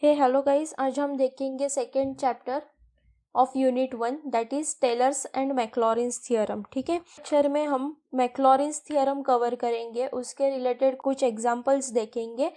हे hello guys, आज हम देखेंगे second chapter of unit 1 that is Taylor's and Maclaurin's theorem. ठीक है, लेक्चर में हम मैक्लॉरिन्स थियरम कवर करेंगे, उसके रिलेटेड कुछ एग्जांपल्स देखेंगे,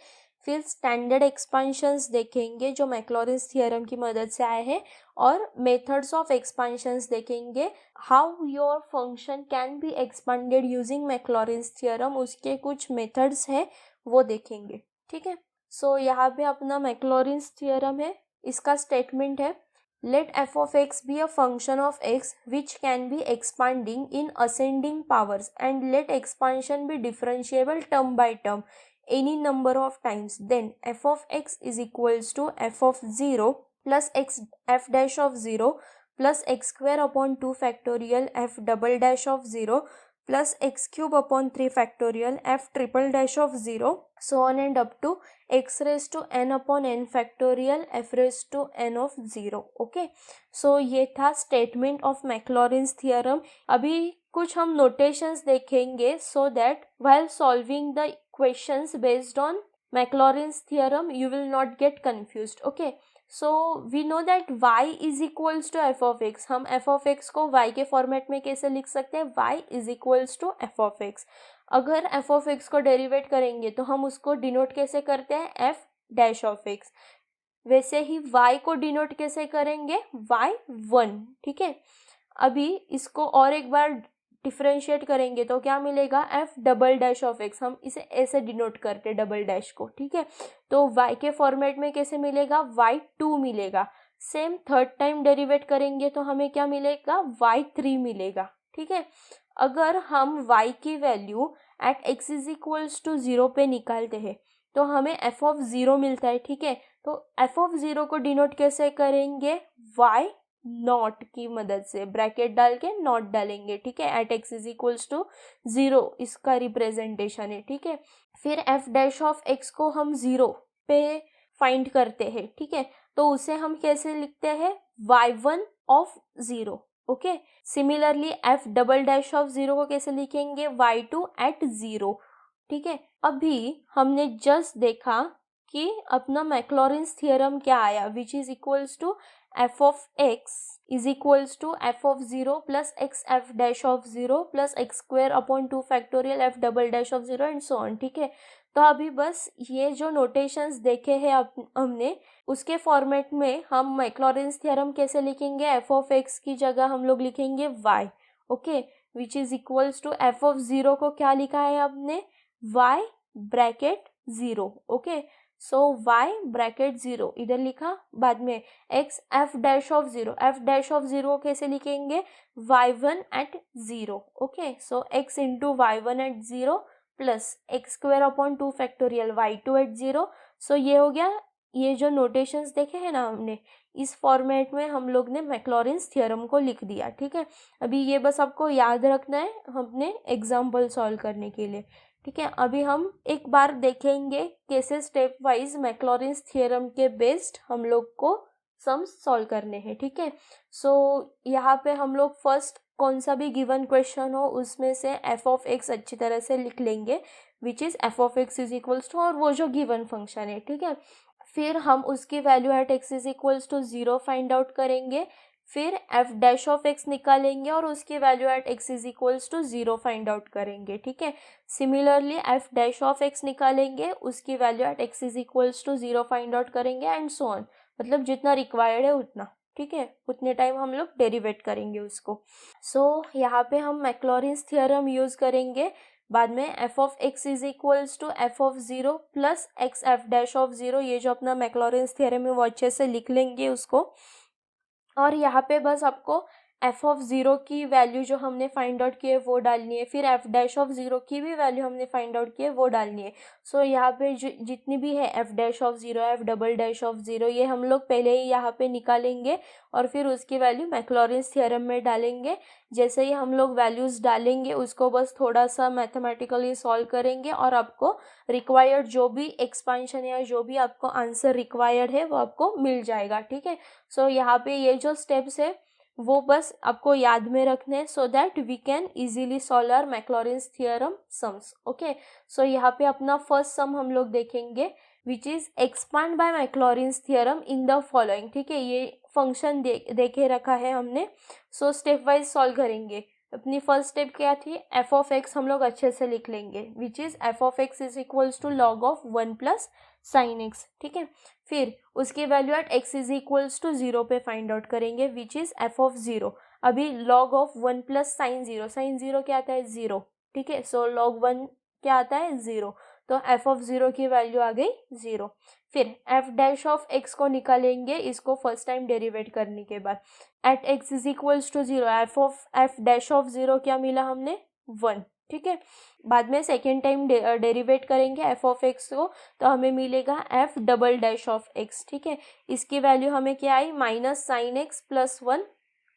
फिर स्टैंडर्ड एक्सपांशंस देखेंगे जो मैक्लॉरिन्स थियरम की मदद से आए हैं, और मेथड्स ऑफ एक्सपांशंस देखेंगे, how your function can be expanded using Maclaurin's theorem, उसके कुछ मेथड्स हैं वो देखेंगे। ठीक है, सो यहाँ पे अपना मैक्लॉरिन्स थियरम है, इसका स्टेटमेंट है let F of X be a function of X which can be expanding in ascending powers and let expansion be differentiable term by term any number of times, then f of x is equals to f of 0 plus x f dash of 0 plus x square upon 2 factorial f double dash of 0 plus x cube upon 3 factorial f triple dash of 0 so on and up to x raised to n upon n factorial f raised to n of 0। Okay, सो ये था statement of मैक्लॉरिन्स theorem. अभी कुछ हम notations देखेंगे so that while solving the questions based on Maclaurin's theorem you will not get confused। okay, so we know that y is equals to f of x। हम f of x को y के format में कैसे लिख सकते हैं, y is equals to f of x। अगर f of x को डेरिवेट करेंगे तो हम उसको डिनोट कैसे करते हैं, f dash of x। वैसे ही y को डिनोट कैसे करेंगे, y1। ठीक है, अभी इसको और एक बार डिफरेंशिएट करेंगे तो क्या मिलेगा, f double dash of x। हम इसे ऐसे डिनोट करते डबल डैश को। ठीक है, तो y के फॉर्मेट में कैसे मिलेगा, y2 मिलेगा। सेम थर्ड टाइम डेरिवेट करेंगे तो हमें क्या मिलेगा, y3 मिलेगा। ठीक है, अगर हम y की value at x is equals to 0 पे निकालते हैं तो हमें f ऑफ 0 मिलता है। ठीक है, तो f ऑफ 0 को डिनोट कैसे करेंगे, y नॉट की मदद से, ब्रैकेट डाल के नॉट डालेंगे। ठीक है, at x is equals to 0 इसका रिप्रेजेंटेशन है। ठीक है, फिर एफ डैश ऑफ एक्स को हम 0 पे फाइंड करते हैं। ठीक है, तो उसे हम कैसे लिखते हैं, y1 of 0। Okay, similarly F double dash of 0 को कैसे लिखेंगे, y2 एट 0। ठीक है, अभी हमने जस्ट देखा कि अपना मैक्लॉरिन्स थियरम क्या आया, which is equals to f of x is equals to f of 0 plus x f dash of 0 plus x square upon 2 factorial f double dash of 0 and so on। ठीक है, तो अभी बस ये जो नोटेशंस देखे हैं हमने, उसके फॉर्मेट में हम मैक्लॉरिन्स थियरम कैसे लिखेंगे, f of x की जगह हम लोग लिखेंगे y। Okay, which is equals to f of 0 को क्या लिखा है आपने, y bracket 0। Okay, so y bracket 0 इधर लिखा, बाद में x f dash of 0, f dash of 0 कैसे लिखेंगे, y1 at 0। Okay, so x into y1 at 0 plus x square upon 2 factorial y2 at 0। So ये हो गया, ये जो नोटेशंस देखे हैं ना हमने, इस फॉर्मेट में हम लोग ने मैक्लॉरिन्स थियरम को लिख दिया। ठीक है, अभी ये बस आपको याद रखना है हमने एग्जाम्पल सॉल्व करने के लिए। ठीक है, अभी हम एक बार देखेंगे कैसे स्टेप वाइज मैक्लॉरिन्स थियरम के बेस्ड हम लोग को सम्स सॉल्व करने हैं। ठीक है, सो यहाँ पे हम लोग फर्स्ट कौन सा भी गिवन क्वेश्चन हो उसमें से f ऑफ x अच्छी तरह से लिख लेंगे, which is f of x is equals to, और वो जो गिवन फंक्शन है। ठीक है, फिर हम उसकी value at x is equals to 0 find out करेंगे, फिर f डैश ऑफ x निकालेंगे और उसकी value at x is equals to 0 find out करेंगे। ठीक है, similarly f dash of x निकालेंगे, उसकी value at x is equals to 0 find out करेंगे एंड सो ऑन, मतलब जितना रिक्वायर्ड है उतना। ठीक है, उतने टाइम हम लोग डेरिवेट करेंगे उसको। सो यहाँ पे हम मैक्लॉरिन्स थियरम यूज करेंगे, बाद में f of x is equals to f of 0 plus x f dash of 0, ये जो अपना मैक्लॉरिन्स थियरम है वो अच्छे से लिख लेंगे उसको। और यहाँ पे बस आपको f ऑफ 0 की वैल्यू जो हमने फाइंड आउट की है वो डालनी है, फिर f डैश ऑफ 0 की भी वैल्यू हमने फाइंड आउट की है वो डालनी है। सो यहाँ पे जितनी भी है f dash of 0, f double dash of 0, ये हम लोग पहले ही यहाँ पे निकालेंगे और फिर उसकी वैल्यू मैक्लॉरिन्स थियरम में डालेंगे। जैसे ही हम लोग वैल्यूज डालेंगे उसको बस थोड़ा सा मैथमेटिकली सॉल्व करेंगे और आपको रिक्वायर्ड जो भी एक्सपांशन या जो भी आपको आंसर रिक्वायर्ड है वो आपको मिल जाएगा। ठीक है, सो यहाँ पे ये जो स्टेप्स है वो बस आपको याद में रखने हैं so that we can easily solve our Maclaurin's theorem sums. Okay, so यहाँ पे अपना फर्स्ट सम हम लोग देखेंगे, which is expand by Maclaurin's theorem in the following. ठीक है, ये फंक्शन देखे रखा है हमने। सो स्टेप वाइज सॉल्व करेंगे। अपनी फर्स्ट स्टेप क्या थी, एफ ऑफ एक्स हम लोग अच्छे से लिख लेंगे, which is F of X is equals to log of 1 plus sine X. ठीक है, फिर उसकी value at x is equals to 0 पे फाइंड आउट करेंगे, विच इज एफ ऑफ 0। अभी log of 1 plus sine 0, sine 0 क्या आता है 0। ठीक है, सो लॉग 1 क्या आता है 0, तो एफ ऑफ 0 की वैल्यू आ गई 0। फिर एफ डैश ऑफ एक्स को निकालेंगे, इसको फर्स्ट टाइम डेरिवेट करने के बाद। At x is equals to 0, f dash of 0 क्या मिला हमने 1। ठीक है, बाद में सेकेंड टाइम डेरिवेट करेंगे एफ ऑफ एक्स को, तो हमें मिलेगा f double dash of x. ठीक है, इसकी वैल्यू हमें क्या आई, minus sine x plus 1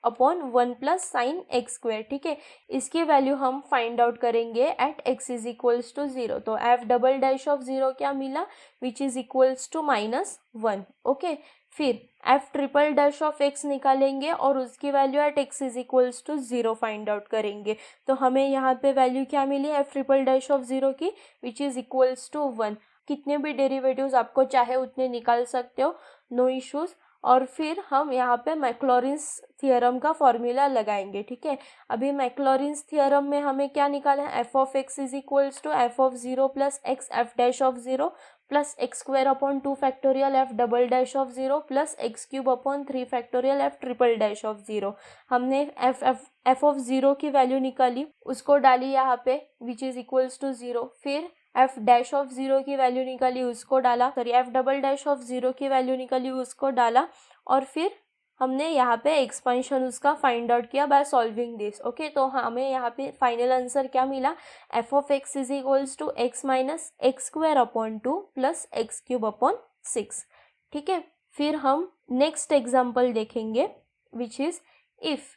upon 1 plus sine x square. ठीक है, इसकी वैल्यू हम फाइंड आउट करेंगे at x is equals to 0, तो एफ डबल डैश ऑफ 0 क्या मिला, which is equals to -1। Okay, फिर f triple dash of x निकालेंगे और उसकी value at x is equals to 0 find out करेंगे, तो हमें यहाँ पे वैल्यू क्या मिली एफ ट्रिपल डैश ऑफ 0 की, विच इज इक्वल्स टू 1। कितने भी डेरिवेटिव्स आपको चाहे उतने निकाल सकते हो, नो इश्यूज। और फिर हम यहाँ पे मैक्लॉरिन्स थियरम का फॉर्मूला लगाएंगे। ठीक है, अभी मैक्लॉरिन्स थियरम में हमें क्या निकाला है, F of X is equals to F of 0 plus X F dash of 0 plus x square upon 2 factorial F double dash of 0 plus x cube upon 3 factorial F triple dash of 0। हमने F of 0 की value निकाली, उसको डाली यहाँ पे, विच is equals to 0। फिर F dash of 0 की value निकाली, उसको डाला, sorry F double dash of 0 की वैल्यू निकाली, उसको डाला, और फिर हमने यहाँ पे एक्सपेंशन उसका फाइंड आउट किया बाय सॉल्विंग दिस। ओके, तो हमें यहाँ पे फाइनल आंसर क्या मिला, F of X is equals to X minus x square upon 2 plus x cube upon 6। ठीक है, फिर हम नेक्स्ट एग्जाम्पल देखेंगे, which is if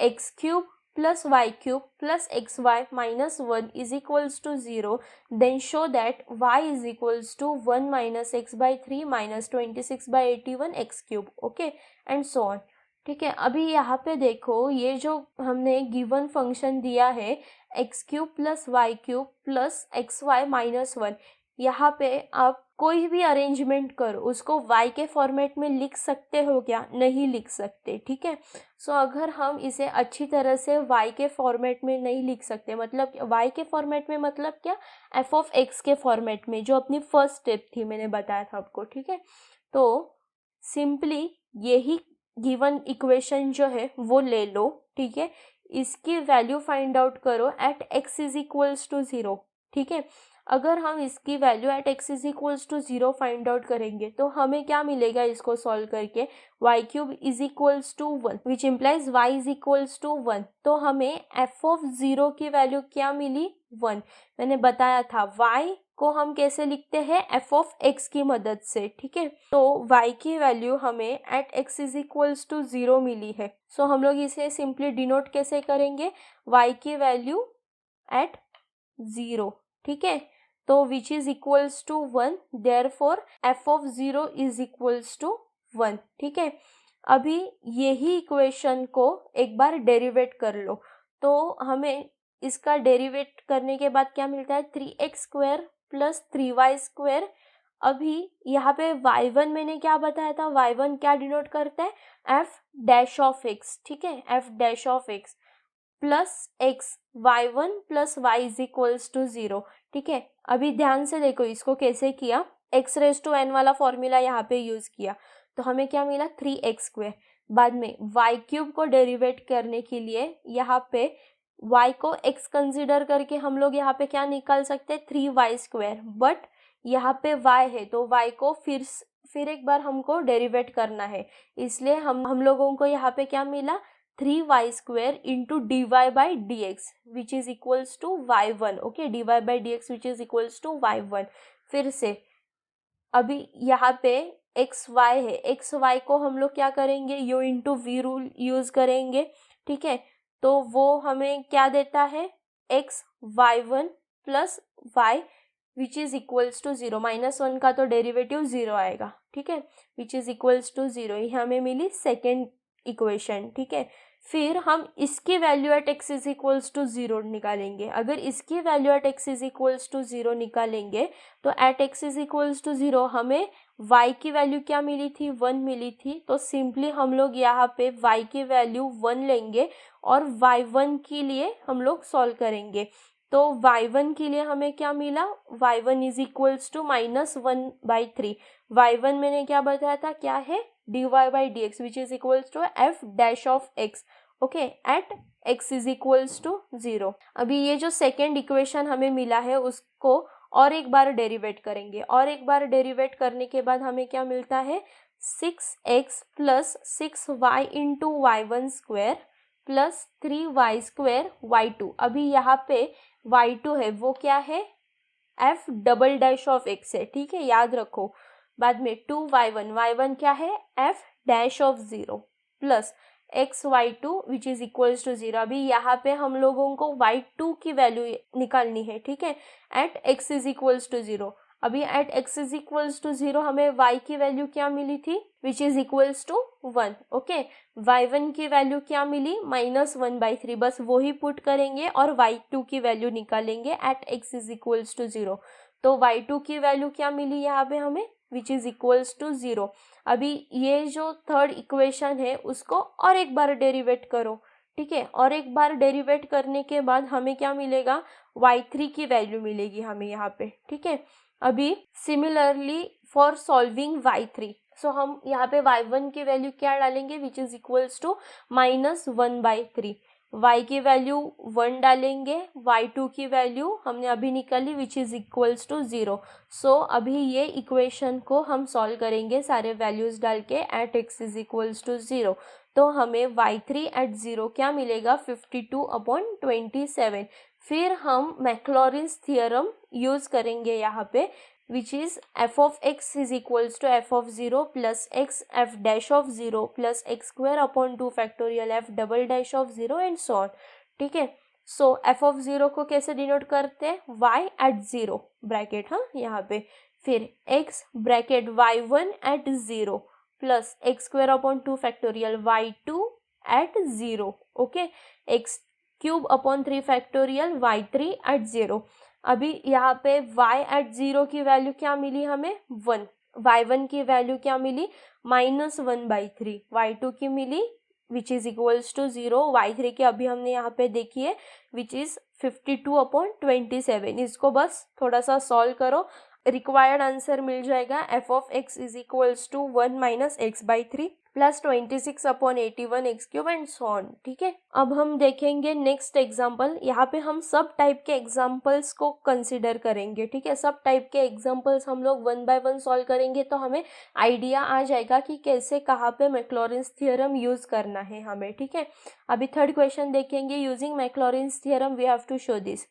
X cube plus y cube plus xy minus 1 is equals to 0, then show that y is equals to 1 minus x by 3 minus 26 by 81 x cube, okay, and so on। ठीक है, अभी यहाँ पे देखो, ये जो हमने given function दिया है X cube plus Y cube plus X Y minus 1, यहाँ पे आप कोई भी अरेंजमेंट करो, उसको y के फॉर्मेट में लिख सकते हो क्या, नहीं लिख सकते। ठीक है, सो अगर हम इसे अच्छी तरह से y के फॉर्मेट में नहीं लिख सकते, मतलब y के फॉर्मेट में मतलब क्या, f ऑफ x के फॉर्मेट में, जो अपनी फर्स्ट स्टेप थी मैंने बताया था आपको। ठीक है, तो सिंपली यही गिवन इक्वेशन जो है वो ले लो। ठीक है, इसकी वैल्यू फाइंड आउट करो at x is equals to 0। ठीक है, अगर हम इसकी value at x is equals to 0 find out करेंगे, तो हमें क्या मिलेगा इसको सॉल्व करके, Y cube is equals to 1, which implies Y is equals to 1। तो हमें एफ ऑफ 0 की वैल्यू क्या मिली 1। मैंने बताया था वाई को हम कैसे लिखते हैं, एफ ऑफ एक्स की मदद से। ठीक है, तो वाई की वैल्यू हमें at x is equals to 0 मिली है। सो हम लोग इसे सिंपली डिनोट कैसे करेंगे, वाई की वैल्यू एट 0। ठीक है, तो which is equals to 1, therefore F of 0 is equals to 1। ठीक है, अभी यही इक्वेशन को एक बार डेरिवेट कर लो, तो हमें इसका डेरिवेट करने के बाद क्या मिलता है, 3x square plus 3y square. अभी यहाँ पे y1 मैंने क्या बताया था, y1 क्या डिनोट करता है, f डैश ऑफ x। ठीक है, f dash of x plus x, y1 plus y is equals to 0। ठीक है, अभी ध्यान से देखो इसको कैसे किया, x रेज टू n वाला फॉर्मूला यहाँ पे यूज किया, तो हमें क्या मिला 3x स्क्वायर। बाद में y क्यूब को डेरिवेट करने के लिए यहाँ पे y को x कंसिडर करके हम लोग यहाँ पे क्या निकाल सकते हैं 3y स्क्वायर, बट यहाँ पे y है तो y को फिर एक बार हमको डेरिवेट करना है, इसलिए हम लोगों को यहाँ पे क्या मिला 3y square into dy by D x which is equals to y1। Okay, dy by D x which is equals to y1। फिर से अभी यहाँ पे एक्स वाई है, एक्स वाई को हम लोग क्या करेंगे, u into V rule use करेंगे। ठीक है, तो वो हमें क्या देता है, x y1 plus y which is equals to 0, -1 का तो डेरिवेटिव 0 आएगा। ठीक है, विच इज इक्वल्स टू 0, ये हमें मिली सेकेंड इक्वेशन। ठीक है, फिर हम इसकी value at x is equals to 0 निकालेंगे। अगर इसकी value at x is equals to 0 निकालेंगे तो at x is equals to 0 हमें y की वैल्यू क्या मिली थी, 1 मिली थी। तो सिंपली हम लोग यहाँ पे y की वैल्यू 1 लेंगे और y1 के लिए हम लोग सॉल्व करेंगे। तो y1 के लिए हमें क्या मिला, y1 is equals to -1/3। y1 मैंने क्या बताया था, क्या है, dy by dx which is equals to f dash of x, okay, at x is equals to 0। अभी ये जो सेकेंड इक्वेशन हमें मिला है उसको और एक बार डेरिवेट करेंगे, और एक बार डेरिवेट करने के बाद हमें क्या मिलता है, 6x plus 6y into y1 square plus 3y square y2। अभी यहाँ पे y2 है वो क्या है, f double dash of x है, ठीक है, याद रखो। बाद में 2y1, y1 क्या है, f dash of 0 plus x y2 which is equals to 0। अभी यहाँ पे हम लोगों को y2 की वैल्यू निकालनी है, ठीक है, at x is equals to 0। अभी at x is equals to 0 हमें y की वैल्यू क्या मिली थी, which is equals to 1, okay. y1 की वैल्यू क्या मिली, -1/3, बस वो ही पुट करेंगे और y2 की वैल्यू निकालेंगे at x is equals to 0। तो y2 की वैल्यू क्या मिली यहाँ पे हमें, विच इज इक्वल्स टू 0। अभी ये जो थर्ड इक्वेशन है उसको और एक बार डेरिवेट करो, ठीक है, और एक बार डेरिवेट करने के बाद हमें क्या मिलेगा, y3 की वैल्यू मिलेगी हमें यहाँ पे, ठीक है। अभी सिमिलरली फॉर सॉल्विंग y3, सो हम यहाँ पे y1 की वैल्यू क्या डालेंगे, which is equals to -1/3, y की वैल्यू 1 डालेंगे, y2 की वैल्यू हमने अभी निकाली which is equals to 0। So अभी ये इक्वेशन को हम सॉल्व करेंगे सारे वैल्यूज डाल के at x is equals to 0। तो हमें y3 एट 0 क्या मिलेगा, 52/27। फिर हम मैक्लॉरिन्स थियरम यूज करेंगे यहाँ पे, which is f of x is equals to f of 0 plus x f dash of 0 plus x square upon 2 factorial f double dash of 0 and so on, ठीक है। सो f of 0 को कैसे denote करते हैं, y at 0 bracket, हाँ यहाँ पे, फिर x bracket y1 at 0 plus x square upon 2 factorial y2 at 0, okay, x cube upon 3 factorial y3 at 0। अभी यहाँ पे y एट 0 की वैल्यू क्या मिली हमें, 1, y1 की वैल्यू क्या मिली, -1/3, y2 की मिली which is equals to 0, y3 की अभी हमने यहाँ पे देखी है विच इज 52/27। इसको बस थोड़ा सा सॉल्व करो, रिक्वायर्ड आंसर मिल जाएगा, f of x is equals to 1 - x/3 plus 26/81 x³ and so on, ठीक है। अब हम देखेंगे नेक्स्ट एग्जाम्पल, यहाँ पे हम सब टाइप के एग्जाम्पल्स को कंसिडर करेंगे, ठीक है। सब टाइप के एग्जाम्पल्स हम लोग 1 बाय 1 सॉल्व करेंगे तो हमें आइडिया आ जाएगा कि कैसे कहाँ पे मैक्लॉरिन्स थियरम यूज करना है हमें, ठीक है। अभी थर्ड क्वेश्चन देखेंगे, using Maclaurin's theorem we have to show this,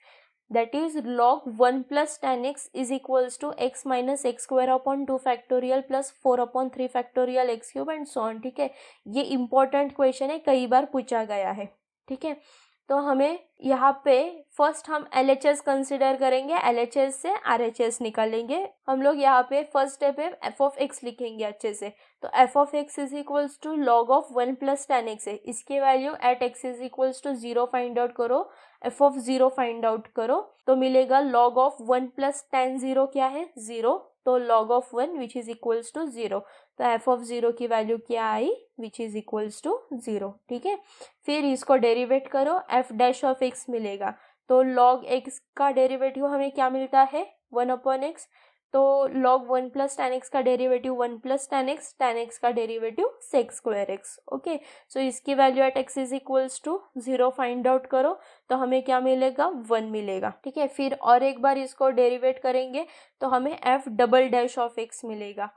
that is log 1 plus tan x is equals to x minus x square upon 2 factorial plus 4 upon 3 factorial x cube and so on, ठीक है। ये important question है, कई बार पूछा गया है, ठीक है। तो हमें यहाँ पे फर्स्ट हम LHS कंसिडर करेंगे, LHS से RHS निकालेंगे। हम लोग यहाँ पे फर्स्ट स्टेप है f ऑफ x लिखेंगे अच्छे से, तो f of x is equals to log of 1 plus tan x है, इसके value at x is equals to 0 find out करो, f ऑफ 0 फाइंड आउट करो तो मिलेगा लॉग ऑफ 1 प्लस tan 0 क्या है, 0, तो log of 1 which is equals to 0, तो f ऑफ 0 की वैल्यू क्या आई, विच इज इक्वल्स टू 0, ठीक है। फिर इसको डेरिवेट करो, f डैश ऑफ x मिलेगा, तो log x का डेरिवेटिव हमें क्या मिलता है, 1/x, तो log 1 प्लस tan x का डेरिवेटिव 1 प्लस tan x का derivative sec square x, okay. So इसकी value at x is equals to 0 find out करो तो हमें क्या मिलेगा, 1 मिलेगा, ठीक है। फिर और एक बार इसको डेरिवेट करेंगे तो हमें f double dash of x मिलेगा।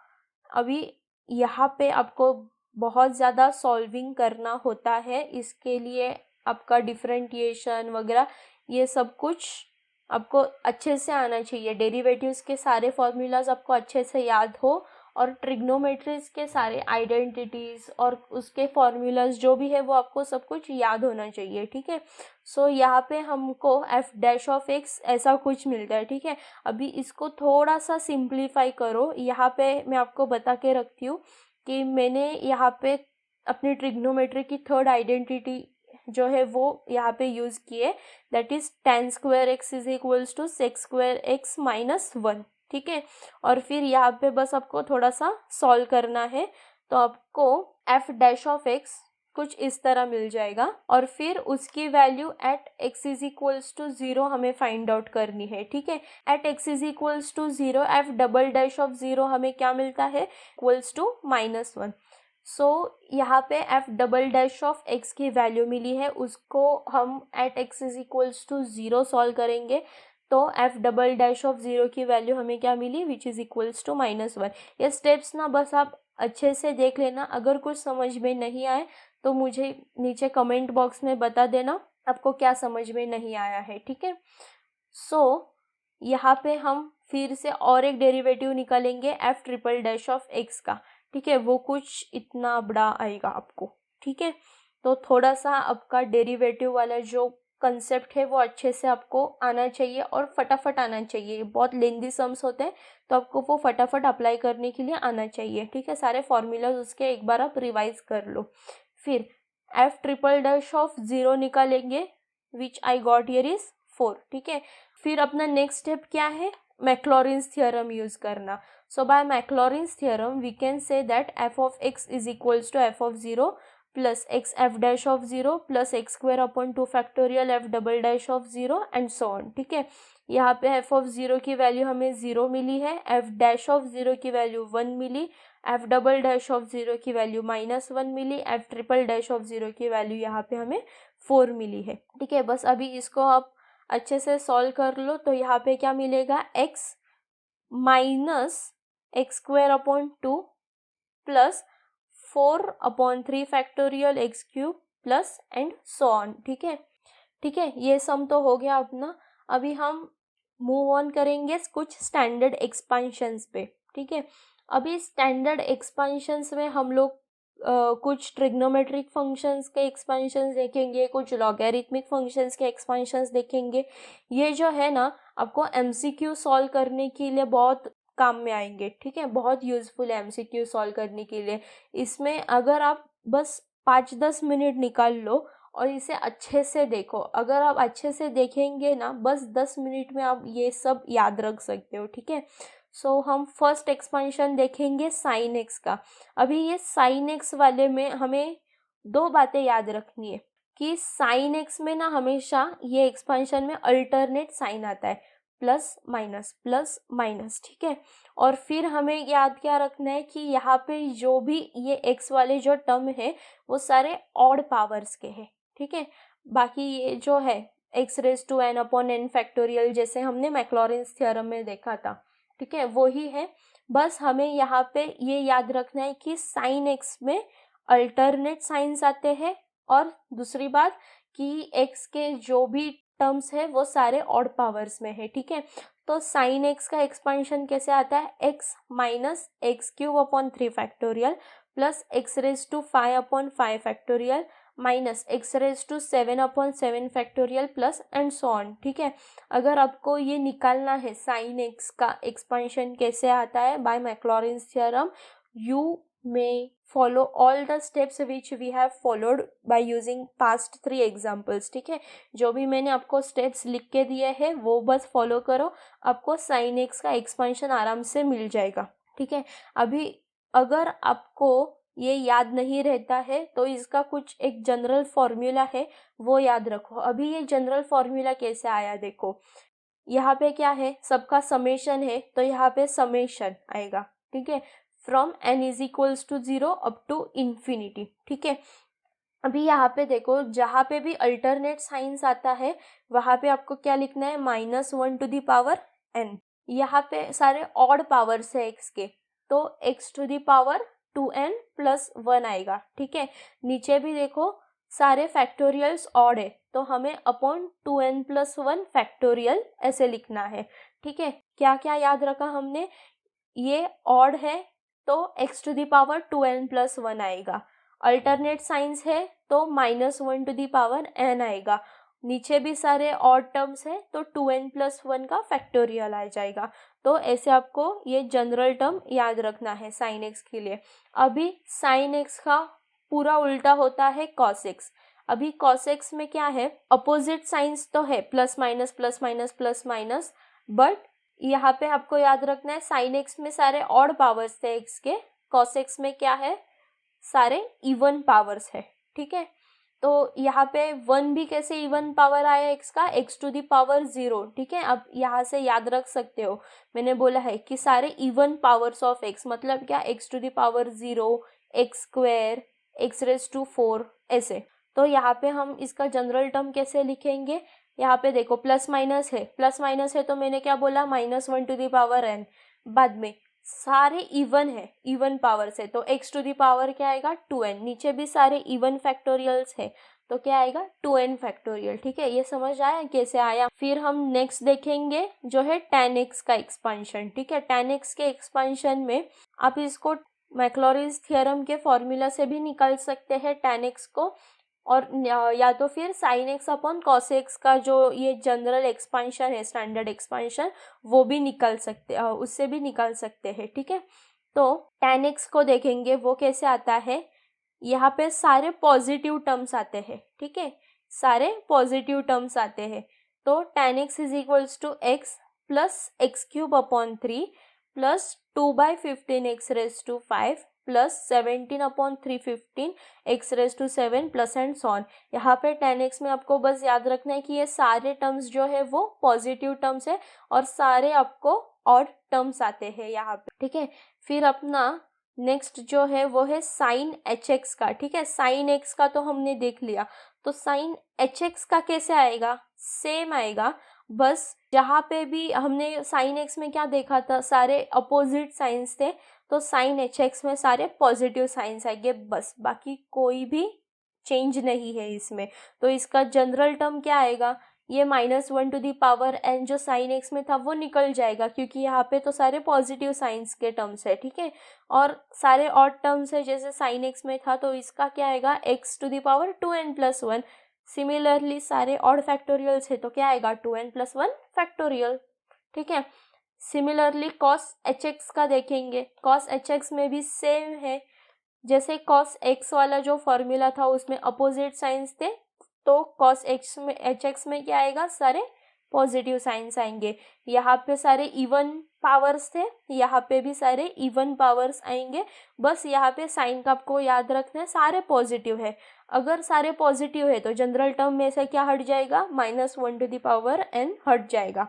अभी यहाँ पे आपको बहुत ज़्यादा सॉल्विंग करना होता है, इसके लिए आपका डिफरेंटिएशन वगैरह ये सब कुछ आपको अच्छे से आना चाहिए, डेरिवेटिव्स के सारे फॉर्मूलाज आपको अच्छे से याद हो, और ट्रिग्नोमेट्रीज के सारे आइडेंटिटीज और उसके फॉर्मूलाज जो भी है वो आपको सब कुछ याद होना चाहिए, ठीक है। सो यहाँ पे हमको f डैश ऑफ x ऐसा कुछ मिलता है, ठीक है। अभी इसको थोड़ा सा सिंप्लीफाई करो, यहाँ पे मैं आपको बता के रखती हूँ कि मैंने यहाँ पे अपनी ट्रिग्नोमेट्री की थर्ड आइडेंटिटी जो है वो यहाँ पे यूज किए, that is tan square x is equals to sec square x minus 1, ठीक है। और फिर यहाँ पे बस आपको थोड़ा सा सॉल्व करना है, तो आपको f डैश ऑफ x कुछ इस तरह मिल जाएगा, और फिर उसकी value at x is equals to 0 हमें फाइंड आउट करनी है, ठीक है। At x is equals to 0 f double dash of 0 हमें क्या मिलता है, इक्वल्स टू -1। सो यहाँ पे f double dash of x की वैल्यू मिली है, उसको हम at x is equals to 0 solve करेंगे, तो f डबल डैश ऑफ 0 की वैल्यू हमें क्या मिली, विच इज इक्वल्स टू -1। ये स्टेप्स ना बस आप अच्छे से देख लेना, अगर कुछ समझ में नहीं आए तो मुझे नीचे कमेंट बॉक्स में बता देना आपको क्या समझ में नहीं आया है, ठीक है। सो यहाँ पे हम फिर से और एक डेरिवेटिव निकालेंगे f triple dash of x का, ठीक है। वो कुछ इतना बड़ा आएगा आपको, ठीक है। तो थोड़ा सा आपका डेरिवेटिव वाला जो कंसेप्ट है वो अच्छे से आपको आना चाहिए और फटाफट आना चाहिए। बहुत लेंदी सम्स होते हैं तो आपको वो फटाफट अप्लाई करने के लिए आना चाहिए, ठीक है। सारे फॉर्मूलाज उसके एक बार आप रिवाइज कर लो। फिर f ट्रिपल डैश ऑफ 0 निकालेंगे, विच आई गॉट हियर इज 4, ठीक है। फिर अपना नेक्स्ट स्टेप क्या है, मैक्लॉरिन्स थ्योरम यूज करना। So by Maclaurin's theorem we can say that f of x is equals to f of 0 plus x f dash of 0 plus x square upon 2 factorial f double dash of 0 and so on, ठीक है। यहाँ पे f of 0 की value हमें 0 मिली है, f dash of 0 की value 1 मिली, f डबल डैश ऑफ 0 की वैल्यू -1 मिली, f ट्रिपल डैश ऑफ 0 की वैल्यू यहाँ पे हमें 4 मिली है, ठीक है। बस अभी इसको आप अच्छे से सॉल्व कर लो, तो यहाँ पे क्या मिलेगा, x minus x square upon 2 plus 4/3 factorial x cube plus and so on, ठीक है, ठीक है। ये सम तो हो गया अपना। अभी हम मूव ऑन करेंगे कुछ स्टैंडर्ड एक्सपेंशंस पे, ठीक है। अभी स्टैंडर्ड एक्सपेंशंस में हम लोग कुछ ट्रिग्नोमेट्रिक फंक्शंस के एक्सपेंशंस देखेंगे, कुछ लॉगरिथमिक फंक्शंस के एक्सपेंशंस देखेंगे। ये जो है ना आपको एमसीक्यू सॉल्व करने के लिए बहुत काम में आएंगे, ठीक है। बहुत यूजफुल है एमसीक्यू सॉल्व करने के लिए। इसमें अगर आप बस 5-10 मिनट निकाल लो और इसे अच्छे से देखो, अगर आप अच्छे से देखेंगे ना बस 10 मिनट में आप ये सब याद रख सकते हो, ठीक है। सो हम फर्स्ट एक्सपेंशन देखेंगे साइन एक्स का। अभी ये साइन एक्स वाले में हमें 2 बातें याद रखनी है कि साइन एक्स में ना हमेशा ये एक्सपेंशन में अल्टरनेट साइन आता है, प्लस माइनस, ठीक है। और फिर हमें याद क्या रखना है कि यहाँ पे जो भी ये एक्स वाले जो टर्म है वो सारे ऑड पावर्स के हैं, ठीक है। बाकी ये जो है x⁻n अपॉन n फैक्टोरियल जैसे हमने मैक्लॉरिन्स थ्योरम में देखा था, ठीक है, वो ही है। बस हमें यहाँ पे ये याद रखना है कि साइन एक्स में अल्टरनेट साइंस आते हैं, और दूसरी बात कि x के जो भी टर्म्स है वो सारे ऑड पावर्स में है, ठीक है। तो साइन एक्स का एक्सपेंशन कैसे आता है, x minus x cube upon 3 factorial plus x⁵ factorial minus x⁷ factorial plus and so on, ठीक है। अगर आपको ये निकालना है साइन एक्स का एक्सपेंशन कैसे आता है by Maclaurin's theorem, you may follow all the steps which we have followed by using past 3 examples, ठीक है। जो भी मैंने आपको स्टेप्स लिख के दिए हैं वो बस फॉलो करो, आपको साइन एक्स का एक्सपेंशन आराम से मिल जाएगा, ठीक है। अभी अगर आपको ये याद नहीं रहता है तो इसका कुछ एक जनरल फॉर्मूला है वो याद रखो। अभी ये जनरल फॉर्मूला कैसे आया देखो, यहाँ पे क्या है, सबका समेशन है तो यहाँ पे समेशन आएगा, ठीक है, from n is equals to 0 up to infinity, ठीक है। अभी यहाँ पे देखो जहाँ पे भी अल्टरनेट साइंस आता है वहाँ पे आपको क्या लिखना है, -1 टू द पावर n। यहाँ पे सारे ऑड पावर्स है x के, तो x to the power 2n plus 1 आएगा, ठीक है। नीचे भी देखो सारे फैक्टोरियल्स ऑड है तो हमें अपॉन 2n प्लस 1 फैक्टोरियल ऐसे लिखना है, ठीक है। क्या क्या याद रखा हमने, ये ऑड है तो x to the power 2n plus 1 आएगा, अल्टरनेट साइंस है तो -1 टू द पावर n आएगा, नीचे भी सारे ऑड टर्म्स है तो 2n प्लस 1 का फैक्टोरियल आ जाएगा। तो ऐसे आपको ये जनरल टर्म याद रखना है साइन एक्स के लिए। अभी साइन एक्स का पूरा उल्टा होता है cos x। अभी cos x में क्या है, अपोजिट साइंस तो है plus minus plus minus plus minus, but यहाँ पे आपको याद रखना है sin x में सारे ऑड पावर्स थे x के, cos x में क्या है, सारे इवन पावर्स है। ठीक है, तो यहाँ पे 1 भी कैसे इवन पावर आया x का, x टू दी पावर 0। ठीक है, अब यहाँ से याद रख सकते हो, मैंने बोला है कि सारे इवन पावर्स ऑफ x, मतलब क्या, x to the power 0, x square, x raise to 4 ऐसे। तो यहाँ पे हम इसका जनरल टर्म कैसे लिखेंगे, यहाँ पे देखो प्लस माइनस है तो मैंने क्या बोला, -1 टू दी पावर n। बाद में सारे इवन है, इवन पावर से, तो x टू दी पावर क्या आएगा, 2n। नीचे भी सारे इवन फैक्टोरियल्स है तो क्या आएगा, 2n फैक्टोरियल। ठीक है, ये समझ आया कैसे आया। फिर हम नेक्स्ट देखेंगे जो है tan x का एक्सपांशन। ठीक है, tan x के एक्सपांशन में आप इसको मैक्लॉरिन्स थ्योरम के फॉर्मूला से भी निकाल सकते हैं tan x को, और या तो फिर sin x upon cos x का जो ये जनरल एक्सपांशन है, स्टैंडर्ड एक्सपांशन, वो भी निकाल सकते, उससे भी निकाल सकते हैं। ठीक है, तो tan x को देखेंगे वो कैसे आता है, यहाँ पे सारे पॉजिटिव टर्म्स आते हैं। ठीक है, सारे पॉजिटिव टर्म्स आते हैं, तो tan x is equals to x plus x cube upon 3 plus 2/15 x raise to 5 plus 17 upon 315 x raise to 7 plus and so on. यहाँ पे tan x में आपको बस याद रखना है कि ये सारे टर्म्स जो है वो पॉजिटिव टर्म्स है और सारे आपको ऑड टर्म्स आते हैं यहाँ पे। ठीक है, फिर अपना नेक्स्ट जो है वो है साइन एच एक्स का। ठीक है, साइन एक्स का तो हमने देख लिया, तो साइन एच एक्स का कैसे आएगा, सेम आएगा, बस जहाँ पे भी हमने साइन एक्स में क्या देखा था, सारे अपोजिट साइंस थे, तो साइन एच एक्स में सारे पॉजिटिव साइंस आएंगे बस, बाकी कोई भी चेंज नहीं है इसमें। तो इसका जनरल टर्म क्या आएगा, ये -1 टू दी पावर n जो साइन एक्स में था वो निकल जाएगा, क्योंकि यहाँ पे तो सारे पॉजिटिव साइंस के टर्म्स है। ठीक है, और सारे ऑड टर्म्स है जैसे साइन एक्स में था, तो इसका क्या आएगा, x to the power 2n+1। Similarly सारे ऑड फैक्टोरियल्स है तो क्या आएगा, 2n+1 फैक्टोरियल। ठीक है, सिमिलरली cos hx का देखेंगे, cos hx में भी सेम है, जैसे cos x वाला जो फॉर्मूला था उसमें अपोजिट साइंस थे, तो cos hx में क्या आएगा, सारे पॉजिटिव साइंस आएंगे। यहाँ पे सारे इवन पावर्स थे, यहाँ पे भी सारे इवन पावर्स आएंगे, बस यहाँ पे साइन का आपको याद रखना है, सारे पॉजिटिव है। अगर सारे पॉजिटिव है तो जनरल टर्म में से क्या हट जाएगा, -1 टू दी पावर n हट जाएगा।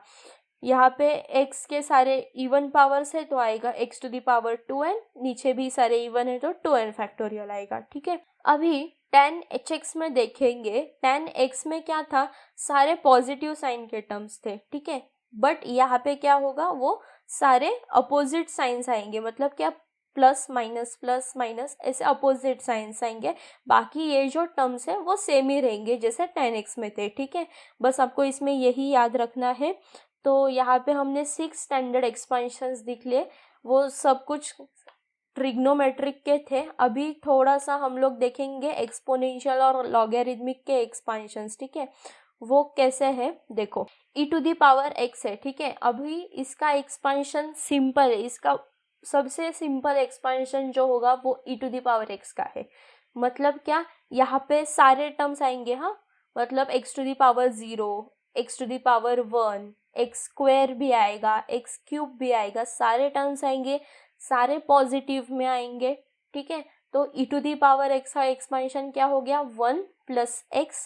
यहाँ पे x के सारे इवन पावर्स है तो आएगा x to the power 2n, नीचे भी सारे इवन है तो 2n फैक्टोरियल आएगा। ठीक है, अभी tan hx में देखेंगे, tan x में क्या था, सारे पॉजिटिव साइन के टर्म्स थे। ठीक है, बट यहाँ पे क्या होगा, वो सारे अपोजिट साइंस आएंगे, मतलब क्या, प्लस माइनस ऐसे अपोजिट साइंस आएंगे, बाकी ये जो टर्म्स है वो सेम ही रहेंगे जैसे tan x में थे। ठीक है, बस आपको इसमें यही याद रखना है। तो यहाँ पे हमने 6 स्टैंडर्ड एक्सपेंशंस दिख लिए, वो सब कुछ ट्रिग्नोमेट्रिक के थे। अभी थोड़ा सा हम लोग देखेंगे एक्सपोनेंशियल और लॉगरिथमिक के एक्सपेंशंस। ठीक है, वो कैसे है देखो, e to the power x है। ठीक है, अभी इसका एक्सपेंशन सिंपल है, इसका सबसे सिंपल एक्सपेंशन जो होगा वो e to the power x का है। मतलब क्या, यहाँ पे सारे टर्म्स आएंगे, हाँ, मतलब x to the power 0, x to the power 1, x square भी आएगा, एक्स क्यूब भी आएगा, सारे टर्म्स आएंगे, सारे पॉजिटिव में आएंगे। ठीक है, तो e to the power x का एक्सपेंशन क्या हो गया, 1 plus x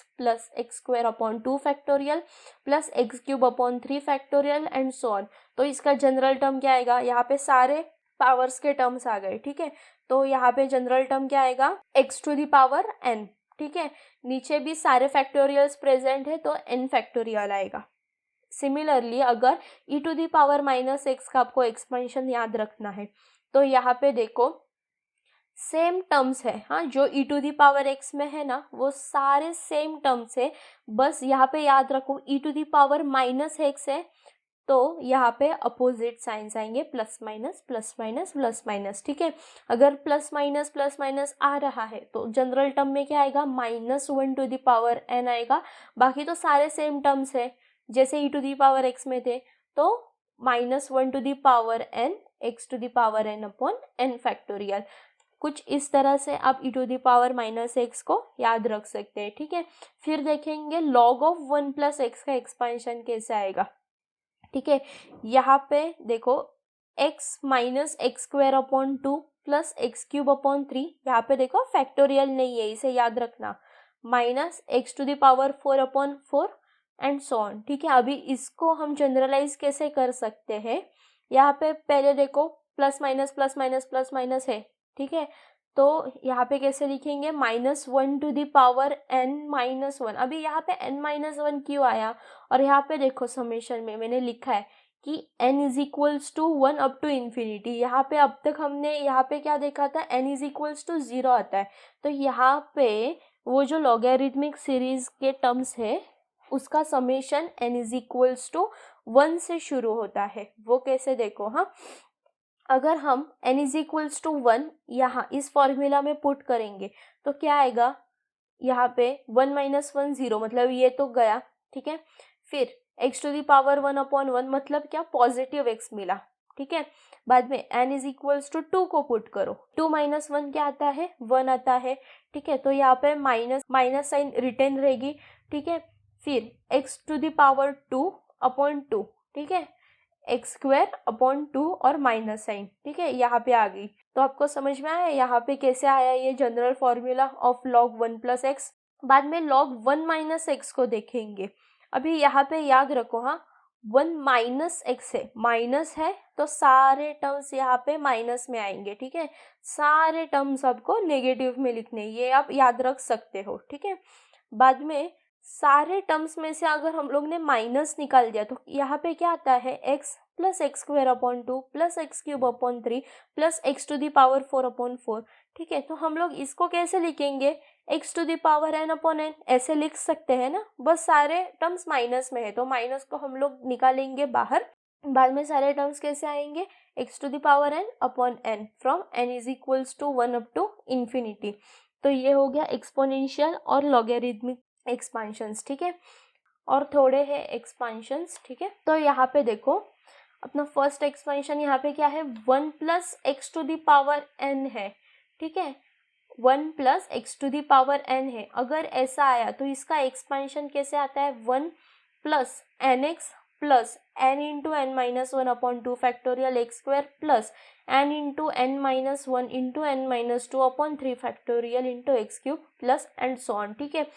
square upon 2 factorial plus x cube upon 3 factorial and so on. तो इसका जनरल टर्म क्या आएगा, यहाँ पे सारे पावर्स के टर्म्स आ गए। ठीक है, तो यहाँ पे जनरल टर्म क्या आएगा, x to the power n। ठीक है, नीचे भी सारे फैक्टोरियल्स प्रेजेंट है तो n फैक्टोरियल आएगा। सिमिलरली अगर e to the power -x का आपको एक्सपेंशन याद रखना है, तो यहाँ पे देखो सेम टर्म्स है, हाँ, जो e to the power x में है ना, वो सारे सेम टर्म्स है, बस यहाँ पे याद रखो e to the power -x है, तो यहाँ पे अपोजिट साइंस आएंगे, plus minus plus minus plus minus. ठीक है, अगर प्लस माइनस आ रहा है तो जनरल टर्म में क्या आएगा, -1 टू दी पावर n आएगा, बाकी तो सारे सेम टर्म्स है, जैसे e to the power x में थे, तो -1 to the power n, x to the power n upon n factorial. कुछ इस तरह से आप e to the power minus x को याद रख सकते हैं, ठीक है। फिर देखेंगे log ऑफ 1 प्लस एक्स का एक्सपांशन कैसे आएगा, ठीक है। यहाँ पे देखो x minus x square upon 2 plus x cube upon 3, यहाँ पे देखो फैक्टोरियल नहीं है, इसे याद रखना, minus x to the power 4 upon 4 and so on, ठीक है। अभी इसको हम जनरलाइज कैसे कर सकते हैं, यहाँ पे पहले देखो plus minus plus minus plus minus है, ठीक है। तो यहाँ पे कैसे लिखेंगे, -1 टू द पावर n-1। अभी यहाँ पे n-1 क्यों आया, और यहाँ पे देखो समेशन में मैंने लिखा है कि n is equals to 1 up to infinity. यहाँ पे अब तक हमने यहाँ पे क्या देखा था, n इज इक्वल्स टू 0 आता है, तो यहाँ पे वो जो लॉगरिथमिक सीरीज के टर्म्स है उसका summation n is equals to 1 से शुरू होता है। वो कैसे देखो, हाँ, अगर हम n इज इक्वल्स टू 1 यहाँ इस फॉर्मूला में पुट करेंगे तो क्या आएगा, यहाँ पे 1 माइनस 1 0, मतलब ये तो गया, ठीक है। फिर x to the power 1 upon 1, मतलब क्या, पॉजिटिव x मिला, ठीक है। बाद में n इज इक्वल्स टू 2 को पुट करो, 2 माइनस 1 क्या आता है, 1 आता है, ठीक है। तो यहाँ पे माइनस साइन रिटेन रहेगी, ठीक है। फिर x to the power 2 upon 2, ठीक है, एक्स स्क्वायर अपॉन 2 और माइनस साइन, ठीक है, यहाँ पे आ गई। तो आपको समझ में आया यहाँ पे कैसे आया ये general formula of log 1 plus x. बाद में log 1 माइनस एक्स को देखेंगे। अभी यहाँ पे याद रखो, हाँ, 1 माइनस एक्स है, माइनस है तो सारे टर्म्स यहाँ पे माइनस में आएंगे, ठीक है। सारे टर्म्स आपको नेगेटिव में लिखने, ये आप याद रख सकते हो, ठीक है। बाद में सारे टर्म्स में से अगर हम लोग ने माइनस निकाल दिया तो यहाँ पे क्या आता है, x plus x square upon 2 plus x cube upon 3 plus x to the power 4 upon 4, ठीक है। तो हम लोग इसको कैसे लिखेंगे, x to the power n upon n ऐसे लिख सकते हैं ना, बस सारे टर्म्स माइनस में है तो माइनस को हम लोग निकालेंगे बाहर। बाद में सारे टर्म्स कैसे आएंगे, x to the power n upon n from n is equals to 1 up to infinity. तो ये हो गया एक्सपोनेंशियल और लॉगरिथमिक एक्सपांशंस, ठीक है। और थोड़े हैं एक्सपांशंस, ठीक है। तो यहाँ पे देखो अपना फर्स्ट एक्सपांशन यहाँ पे क्या है, 1 plus x to the power n है, ठीक है। 1 plus x to the power n है, अगर ऐसा आया तो इसका एक्सपांशन कैसे आता है, 1 plus n x plus n into n minus 1 upon 2 factorial x square plus n into n minus 1 into n minus 2 upon 3 factorial into x cube plus and so on, ठीक है।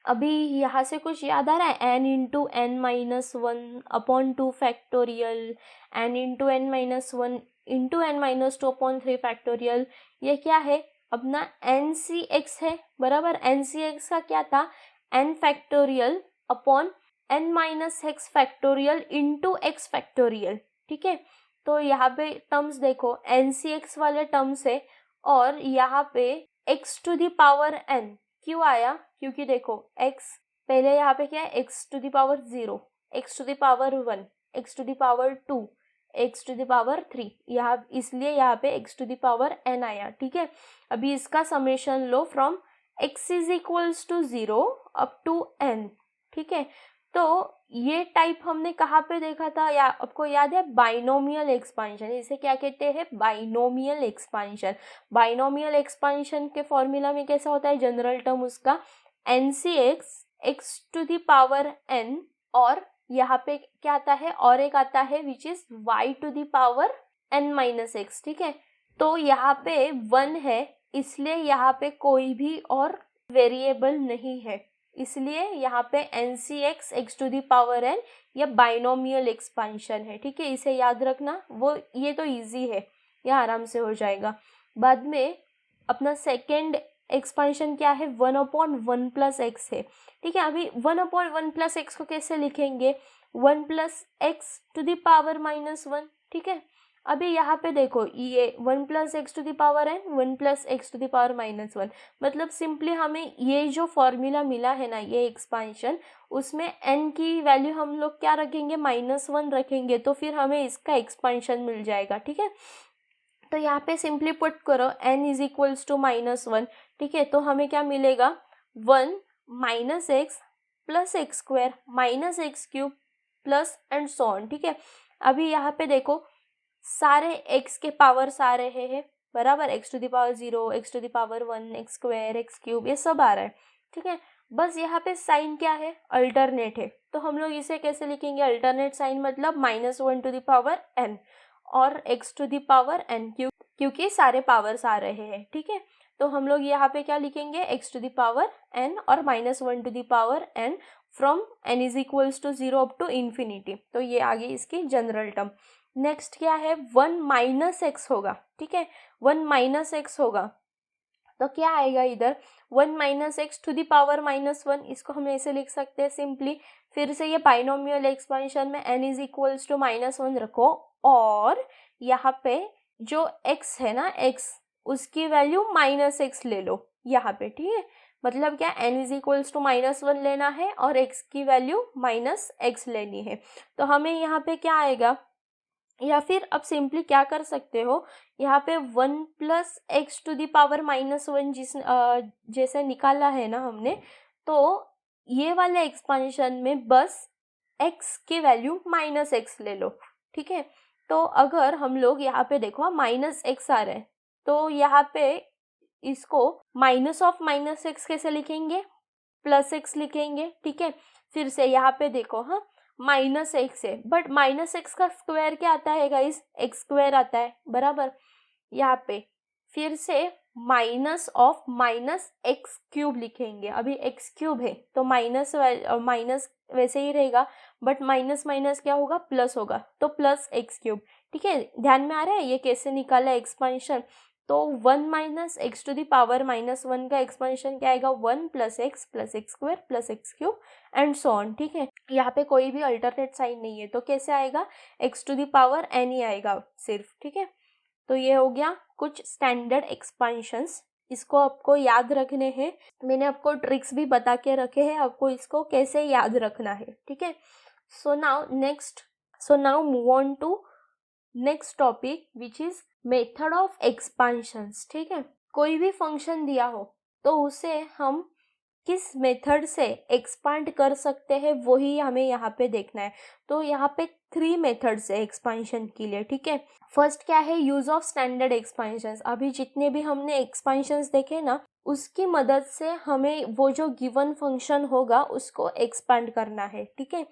अभी यहाँ से कुछ याद आ रहा है, n into n minus 1 upon 2 factorial, n into n minus 1 into n minus 2 upon 3 factorial, ये क्या है, अपना NCX है, बराबर। NCX का क्या था, n factorial upon n minus x factorial into x factorial, ठीक है। तो यहाँ पे टर्म्स देखो NCX वाले टर्म्स है, और यहाँ पे x to the power n क्यों आया, क्योंकि देखो x पहले यहाँ पे क्या है, x to the power 0, x to the power 1, x to the power 2, x to the power 3, यहाँ इसलिए यहाँ पे x to the power n आया, ठीक है। अभी इसका समेशन लो from x is equals to 0 up to n, ठीक है। तो ये टाइप हमने कहाँ पे देखा था, या आपको याद है, बाइनोमियल एक्सपांशन, इसे क्या कहते हैं, बाइनोमियल एक्सपांशन। बाइनोमियल एक्सपांशन के फॉर्मूला में कैसा होता है, जनरल टर्म उसका NCX x to the power n, और यहाँ पे क्या आता है, और एक आता है which is y to the power n minus x, ठीक है। तो यहाँ पे 1 है, इसलिए यहाँ पे कोई भी और वेरिएबल नहीं है, इसलिए यहाँ पे NCX x to the power n या बाइनोमियल एक्सपांशन है, ठीक है। इसे याद रखना, वो ये तो इजी है, यह आराम से हो जाएगा। बाद में अपना सेकेंड एक्सपांशन क्या है, 1 अपॉन 1 प्लस एक्स है, ठीक है। अभी 1 अपॉन 1 प्लस एक्स को कैसे लिखेंगे, 1 plus x to the power minus 1, ठीक है। अभी यहाँ पे देखो ये 1 plus x to the power n, 1 plus x to the power minus 1, मतलब सिंपली हमें ये जो फॉर्मूला मिला है ना, ये एक्सपांशन, उसमें n की वैल्यू हम लोग क्या रखेंगे, -1 रखेंगे, तो फिर हमें इसका एक्सपांशन मिल जाएगा, ठीक है। तो यहाँ पे सिंपली पुट करो n इज इक्वल्स टू -1, ठीक है। तो हमें क्या मिलेगा, 1 minus x plus x square minus x cube plus and so on, ठीक है। अभी यहाँ पे देखो सारे x के पावर आ रहे हैं, बराबर, x to the power 0, x to the power 1, x square, x cube, ये सब आ रहा है, ठीक है। बस यहाँ पे साइन क्या है, अल्टरनेट है, तो हम लोग इसे कैसे लिखेंगे, अल्टरनेट साइन मतलब -1 टू द पावर n और x to the power n, क्योंकि सारे पावर्स आ रहे हैं, ठीक है। तो हम लोग यहाँ पे क्या लिखेंगे, x to the power n और -1 to the power n from n is equals to 0 up to infinity. तो ये आगे इसकी जनरल टर्म। नेक्स्ट क्या है, 1 माइनस एक्स होगा, ठीक है, 1 माइनस एक्स होगा, तो क्या आएगा इधर, 1 minus x to the power -1, इसको हम ऐसे लिख सकते हैं सिंपली। फिर से ये बाइनोमियल एक्सपेंशन में n इज इक्वल्स टू -1 रखो, और यहाँ पे जो x है ना, x, उसकी वैल्यू -x ले लो यहाँ पे, ठीक है। मतलब क्या, n इज इक्वल्स टू -1 लेना है और x की वैल्यू -x लेनी है। तो हमें यहाँ पे क्या आएगा, या फिर अब सिंपली क्या कर सकते हो, यहाँ पे 1 plus x to the power -1 जैसे निकाला है ना हमने, तो ये वाले एक्सपांशन में बस x की वैल्यू -x ले लो, ठीक है। तो अगर हम लोग यहाँ पे देखो -x आ रहा है, तो यहाँ पे इसको माइनस ऑफ -x कैसे लिखेंगे, +x लिखेंगे, ठीक है। फिर से यहाँ पे देखो, हाँ, -x है, बट -x का स्क्वायर क्या आता है गाइस, x स्क्वायर आता है, बराबर। यहाँ पे फिर से माइनस ऑफ -x³ लिखेंगे, अभी x³ है तो माइनस वैसे ही रहेगा, बट माइनस माइनस क्या होगा, प्लस होगा, तो +x³, ठीक है। ध्यान में आ रहा है ये कैसे निकाला एक्सपांशन। तो 1 minus x to the power -1 का एक्सपेंशन क्या आएगा, 1 + x + x² + x³ and so on, ठीक है। यहाँ पे कोई भी अल्टरनेट साइन नहीं है, तो कैसे आएगा, x to the power n ही आएगा सिर्फ, ठीक है। तो ये हो गया कुछ स्टैंडर्ड एक्सपेंशंस, इसको आपको याद रखने हैं। मैंने आपको ट्रिक्स भी बता के रखे हैं, आपको इसको कैसे याद रखना है, ठीक है। So now move on to next topic which is method of expansions, ठीक है। कोई भी फंक्शन दिया हो तो उसे हम किस मेथड से एक्सपांड कर सकते हैं वही हमें यहाँ पे देखना है। तो यहाँ पे 3 मेथड्स है एक्सपांशन के लिए, ठीक है। फर्स्ट क्या है, यूज ऑफ स्टैंडर्ड एक्सपांशंस। अभी जितने भी हमने एक्सपांशंस देखे ना, उसकी मदद से हमें वो जो गिवन फंक्शन होगा उसको एक्सपांड करना है, ठीक है।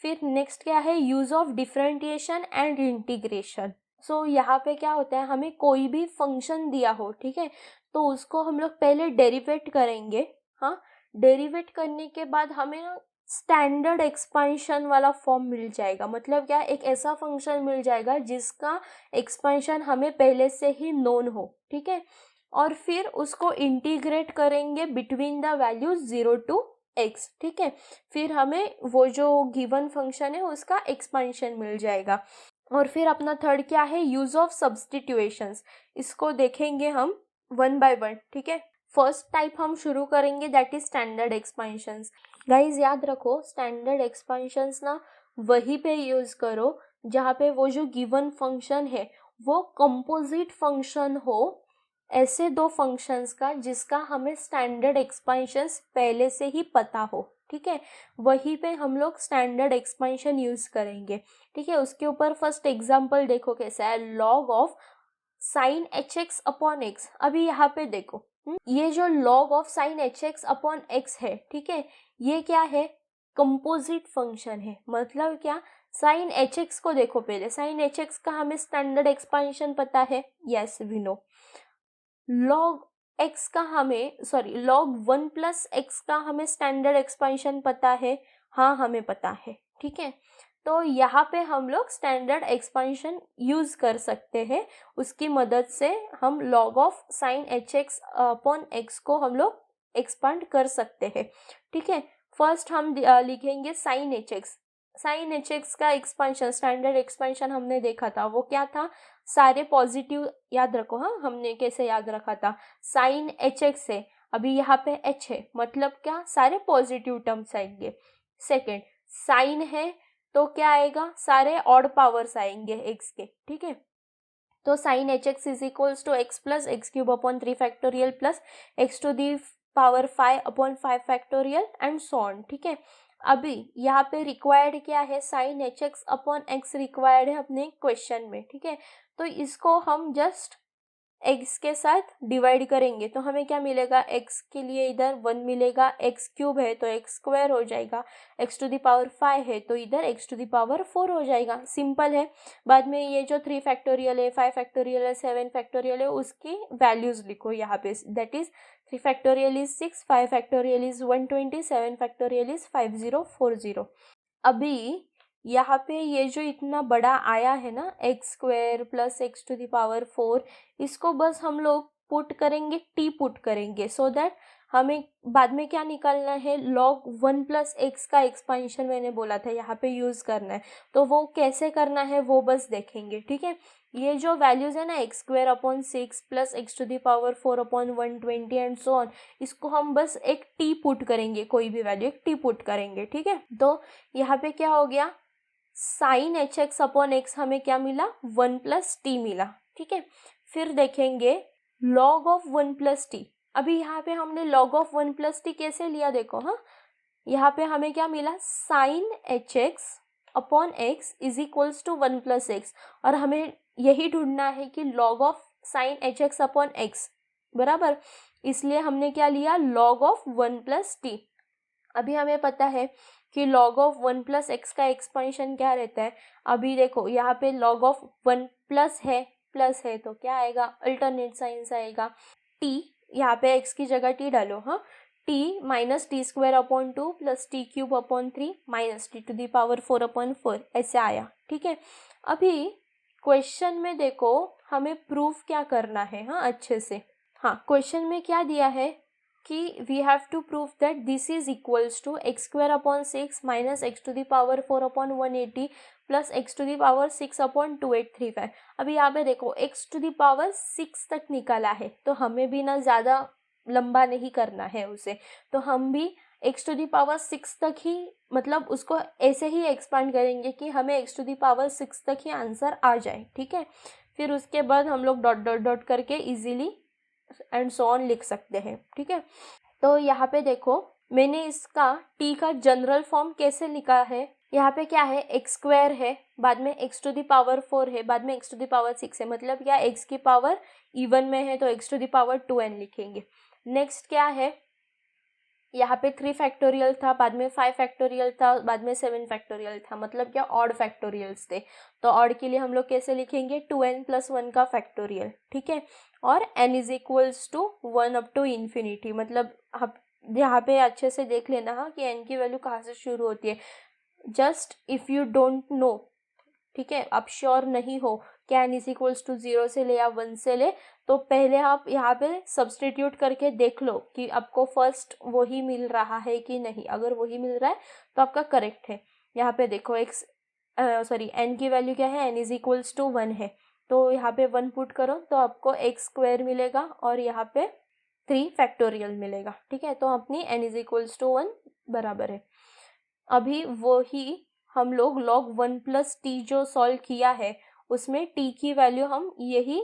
फिर नेक्स्ट क्या है, use of differentiation and integration. So यहाँ पे क्या होता है, हमें कोई भी फंक्शन दिया हो, ठीक है, तो उसको हम लोग पहले डेरिवेट करेंगे, हाँ। डेरिवेट करने के बाद हमें ना स्टैंडर्ड एक्सपांशन वाला फॉर्म मिल जाएगा। मतलब क्या, एक ऐसा फंक्शन मिल जाएगा जिसका एक्सपांशन हमें पहले से ही नोन हो, ठीक है। और फिर उसको इंटीग्रेट करेंगे between the value 0 to x, ठीक है। फिर हमें वो जो गिवन फंक्शन है उसका एक्सपांशन मिल जाएगा। और फिर अपना थर्ड क्या है, यूज ऑफ सब्स्टिट्यूशंस। इसको देखेंगे हम 1 by 1, ठीक है। फर्स्ट टाइप हम शुरू करेंगे, दैट इज स्टैंडर्ड एक्सपांशंस। गाइज याद रखो, स्टैंडर्ड एक्सपांशंस ना वहीं पे यूज करो जहाँ पे वो जो गिवन फंक्शन है वो कंपोजिट फंक्शन हो, ऐसे 2 फंक्शंस का जिसका हमें स्टैंडर्ड एक्सपांशंस पहले से ही पता हो, ठीक है। वहीं पे हम लोग स्टैंडर्ड एक्सपांशन यूज करेंगे, ठीक है। उसके ऊपर फर्स्ट एग्जांपल देखो कैसा है, log of sin hx upon x। अभी यहाँ पे देखो, ये जो log of sin hx upon x है, ठीक है, ये क्या है, कंपोजिट फंक्शन है। मतलब क्या, sin hx को देखो पहले, sin hx का हमें स्टैंडर्ड एक्सपांशन पता है, yes we know. log 1 + x का हमें स्टैंडर्ड एक्सपांशन पता है, हाँ हमें पता है, ठीक है। तो यहाँ पे हम लोग स्टैंडर्ड एक्सपांशन यूज कर सकते हैं, उसकी मदद से हम log of sin hx upon x को हम लोग एक्सपांड कर सकते हैं, ठीक है। फर्स्ट हम लिखेंगे sin hx का एक्सपांशन, स्टैंडर्ड एक्सपांशन हमने देखा था, वो क्या था, सारे पॉजिटिव, याद रखो, हाँ हमने कैसे याद रखा था, sin hx है, अभी यहाँ पे h है, मतलब क्या, सारे पॉजिटिव टर्म्स आएंगे। सेकेंड, साइन है तो क्या आएगा, सारे ऑड पावर्स आएंगे x के, ठीक है। तो sin hx is equals to x + x³ upon 3 factorial plus x to the power 5 upon 5 factorial and so on, ठीक है। अभी यहाँ पे रिक्वायर्ड क्या है, sin hx upon x required है अपने क्वेश्चन में, ठीक है। तो इसको हम जस्ट x के साथ डिवाइड करेंगे तो हमें क्या मिलेगा, x के लिए इधर 1 मिलेगा, x क्यूब है तो x स्क्वायर हो जाएगा, x टू द पावर 5 है तो इधर x टू द पावर 4 हो जाएगा। सिंपल है। बाद में ये जो 3 फैक्टोरियल है, 5 फैक्टोरियल है, 7 फैक्टोरियल है, उसकी वैल्यूज लिखो यहाँ पे। That is 3 factorial is 6, 5 factorial is 120, 7 factorial is 5040। अभी यहाँ पे ये जो इतना बड़ा आया है ना, x square plus x to the power 4, इसको बस हम लोग पुट करेंगे, टी पुट करेंगे, सो दैट हमें बाद में क्या निकालना है, log 1 प्लस एक्स का एक्सपांशन मैंने बोला था यहाँ पे यूज करना है। तो वो कैसे करना है वो बस देखेंगे, ठीक है। ये जो वैल्यूज है ना, x square upon 6 plus x to the power 4 upon 120 and so on, इसको हम बस एक टी पुट करेंगे, कोई भी वैल्यू एक टी पुट करेंगे, ठीक है। तो यहाँ पे क्या हो गया, sine h x upon x हमें क्या मिला, 1 प्लस टी मिला, ठीक है। फिर देखेंगे लॉग ऑफ 1 प्लस टी। अभी यहाँ पे हमने लॉग ऑफ 1 प्लस टी कैसे लिया देखो, हाँ, यहाँ पे हमें क्या मिला, sine h x upon x is equals to 1 plus x, और हमें यही ढूंढना है कि log of sine h x upon x बराबर, इसलिए हमने क्या लिया, लॉग ऑफ 1 प्लस टी। अभी हमें पता है कि log ऑफ 1 प्लस एक्स का एक्सपेंशन क्या रहता है। अभी देखो यहाँ पे log ऑफ 1 प्लस है तो क्या आएगा, अल्टरनेट साइंस आएगा। t, यहाँ पे x की जगह t डालो, हाँ, t minus t square upon 2 plus t cube upon 3 minus t to the power 4 upon 4, ऐसे आया, ठीक है। अभी क्वेश्चन में देखो हमें प्रूफ क्या करना है, हाँ, अच्छे से। हाँ, क्वेश्चन में क्या दिया है कि we have to prove that this is equals to x square upon 6 minus x to the power 4 upon 180 plus x to the power 6 upon 2835। अभी यहाँ पे देखो एक्स टू द पावर 6 तक निकाला है, तो हमें भी ना ज़्यादा लंबा नहीं करना है उसे, तो हम भी एक्स टू द पावर 6 तक ही, मतलब उसको ऐसे ही एक्सपांड करेंगे कि हमें एक्स टू द पावर 6 तक ही आंसर आ जाए, ठीक है। फिर उसके बाद हम लोग डॉट डॉट डॉट करके इजीली एंड सो ऑन लिख सकते हैं, ठीक है। तो यहाँ पे देखो मैंने इसका t का जनरल फॉर्म कैसे लिखा है, यहाँ पे क्या है, एक्स स्क्वायर है, बाद में एक्स टू द पावर 4 है, बाद में एक्स टू द पावर 6 है, मतलब क्या एक्स की पावर इवन में है तो x to the power 2n लिखेंगे। नेक्स्ट क्या है, यहाँ पे 3 फैक्टोरियल था, बाद में 5 फैक्टोरियल था, बाद में 7 फैक्टोरियल था, मतलब क्या ऑड फैक्टोरियल्स थे। तो ऑड के लिए हम लोग कैसे लिखेंगे, 2n प्लस 1 का फैक्टोरियल, ठीक है। और n is equals to 1 up to infinity, मतलब यहाँ पे अच्छे से देख लेना, हाँ, कि n की वैल्यू कहाँ से शुरू होती है। Just if you don't know, ठीक है, आप श्योर नहीं हो क्या n इज इक्वल्स टू 0 से ले या 1 से ले, तो पहले आप यहाँ पे सब्सटीट्यूट करके देख लो कि आपको फर्स्ट वही मिल रहा है कि नहीं। अगर वही मिल रहा है तो आपका करेक्ट है। यहाँ पे देखो n की वैल्यू क्या है, n इज इक्वल्स टू 1 है, तो यहाँ पे 1 पुट करो तो आपको एक्स स्क्वायर मिलेगा और यहाँ पे 3 फैक्टोरियल मिलेगा, ठीक है। तो अपनी n इज इक्वल्स टू 1 बराबर है। अभी वही हम लोग log 1 प्लस टी जो सॉल्व किया है उसमें t की वैल्यू हम यही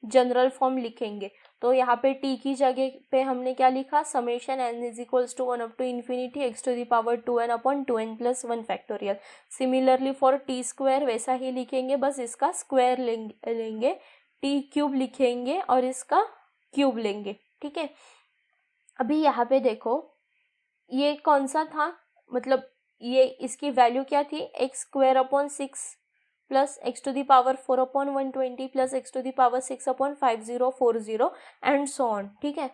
जनरल फॉर्म लिखेंगे। तो यहाँ पे t की जगह पे हमने क्या लिखा, summation n is equals to 1 up to infinity x to the power 2n upon 2n plus 1 factorial. Similarly for t square वैसा ही लिखेंगे, बस इसका स्क्वायर लेंगे, t क्यूब लिखेंगे और इसका क्यूब लेंगे, ठीक है। अभी यहाँ पे देखो ये कौन सा था, मतलब ये इसकी वैल्यू क्या थी, x square upon 6 plus x to the power 4 upon 120 plus x to the power 6 upon 5040 and so on, ठीक है।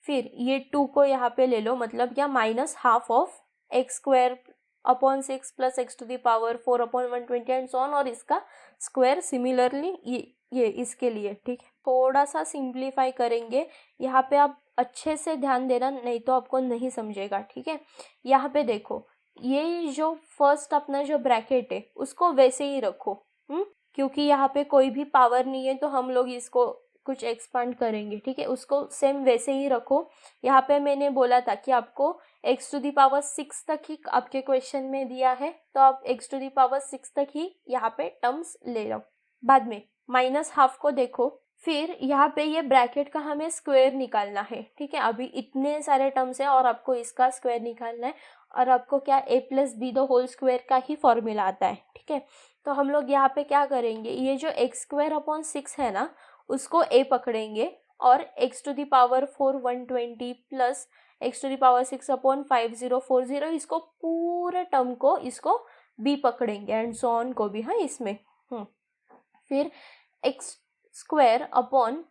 फिर ये 2 को यहाँ पे ले लो, मतलब क्या, minus half of x square upon 6 plus x to the power 4 upon 120 and so on, और इसका स्क्वायर सिमिलरली ये इसके लिए, ठीक है। थोड़ा सा सिंप्लीफाई करेंगे, यहाँ पे आप अच्छे से ध्यान देना, नहीं तो आपको नहीं समझेगा, ठीक है। यहाँ पे देखो ये जो फर्स्ट अपना जो ब्रैकेट है उसको वैसे ही रखो, क्योंकि यहाँ पे कोई भी पावर नहीं है तो हम लोग इसको कुछ एक्सपांड करेंगे, ठीक है, उसको सेम वैसे ही रखो। यहाँ पे मैंने बोला था कि आपको x टू दी पावर 6 तक ही आपके क्वेश्चन में दिया है, तो आप x टू दी पावर 6 तक ही यहाँ पे टर्म्स ले लो। बाद में माइनस हाफ को देखो, फिर यहाँ पे ये ब्रैकेट का हमें स्क्वायर निकालना है, ठीक है। अभी इतने सारे टर्म्स है और आपको इसका स्क्वायर निकालना है, और आपको क्या a plus b the whole square का ही फॉर्मूला आता है, ठीक है। तो हम लोग यहाँ पे क्या करेंगे, ये जो एक्स स्क्वायर अपॉन 6 है ना, उसको a पकड़ेंगे और x to the power 4 120 plus x to the power 6 upon 5040, इसको पूरे टर्म को इसको b पकड़ेंगे एंड सो ऑन को भी, हाँ इसमें। फिर x स्क्वायर अपॉन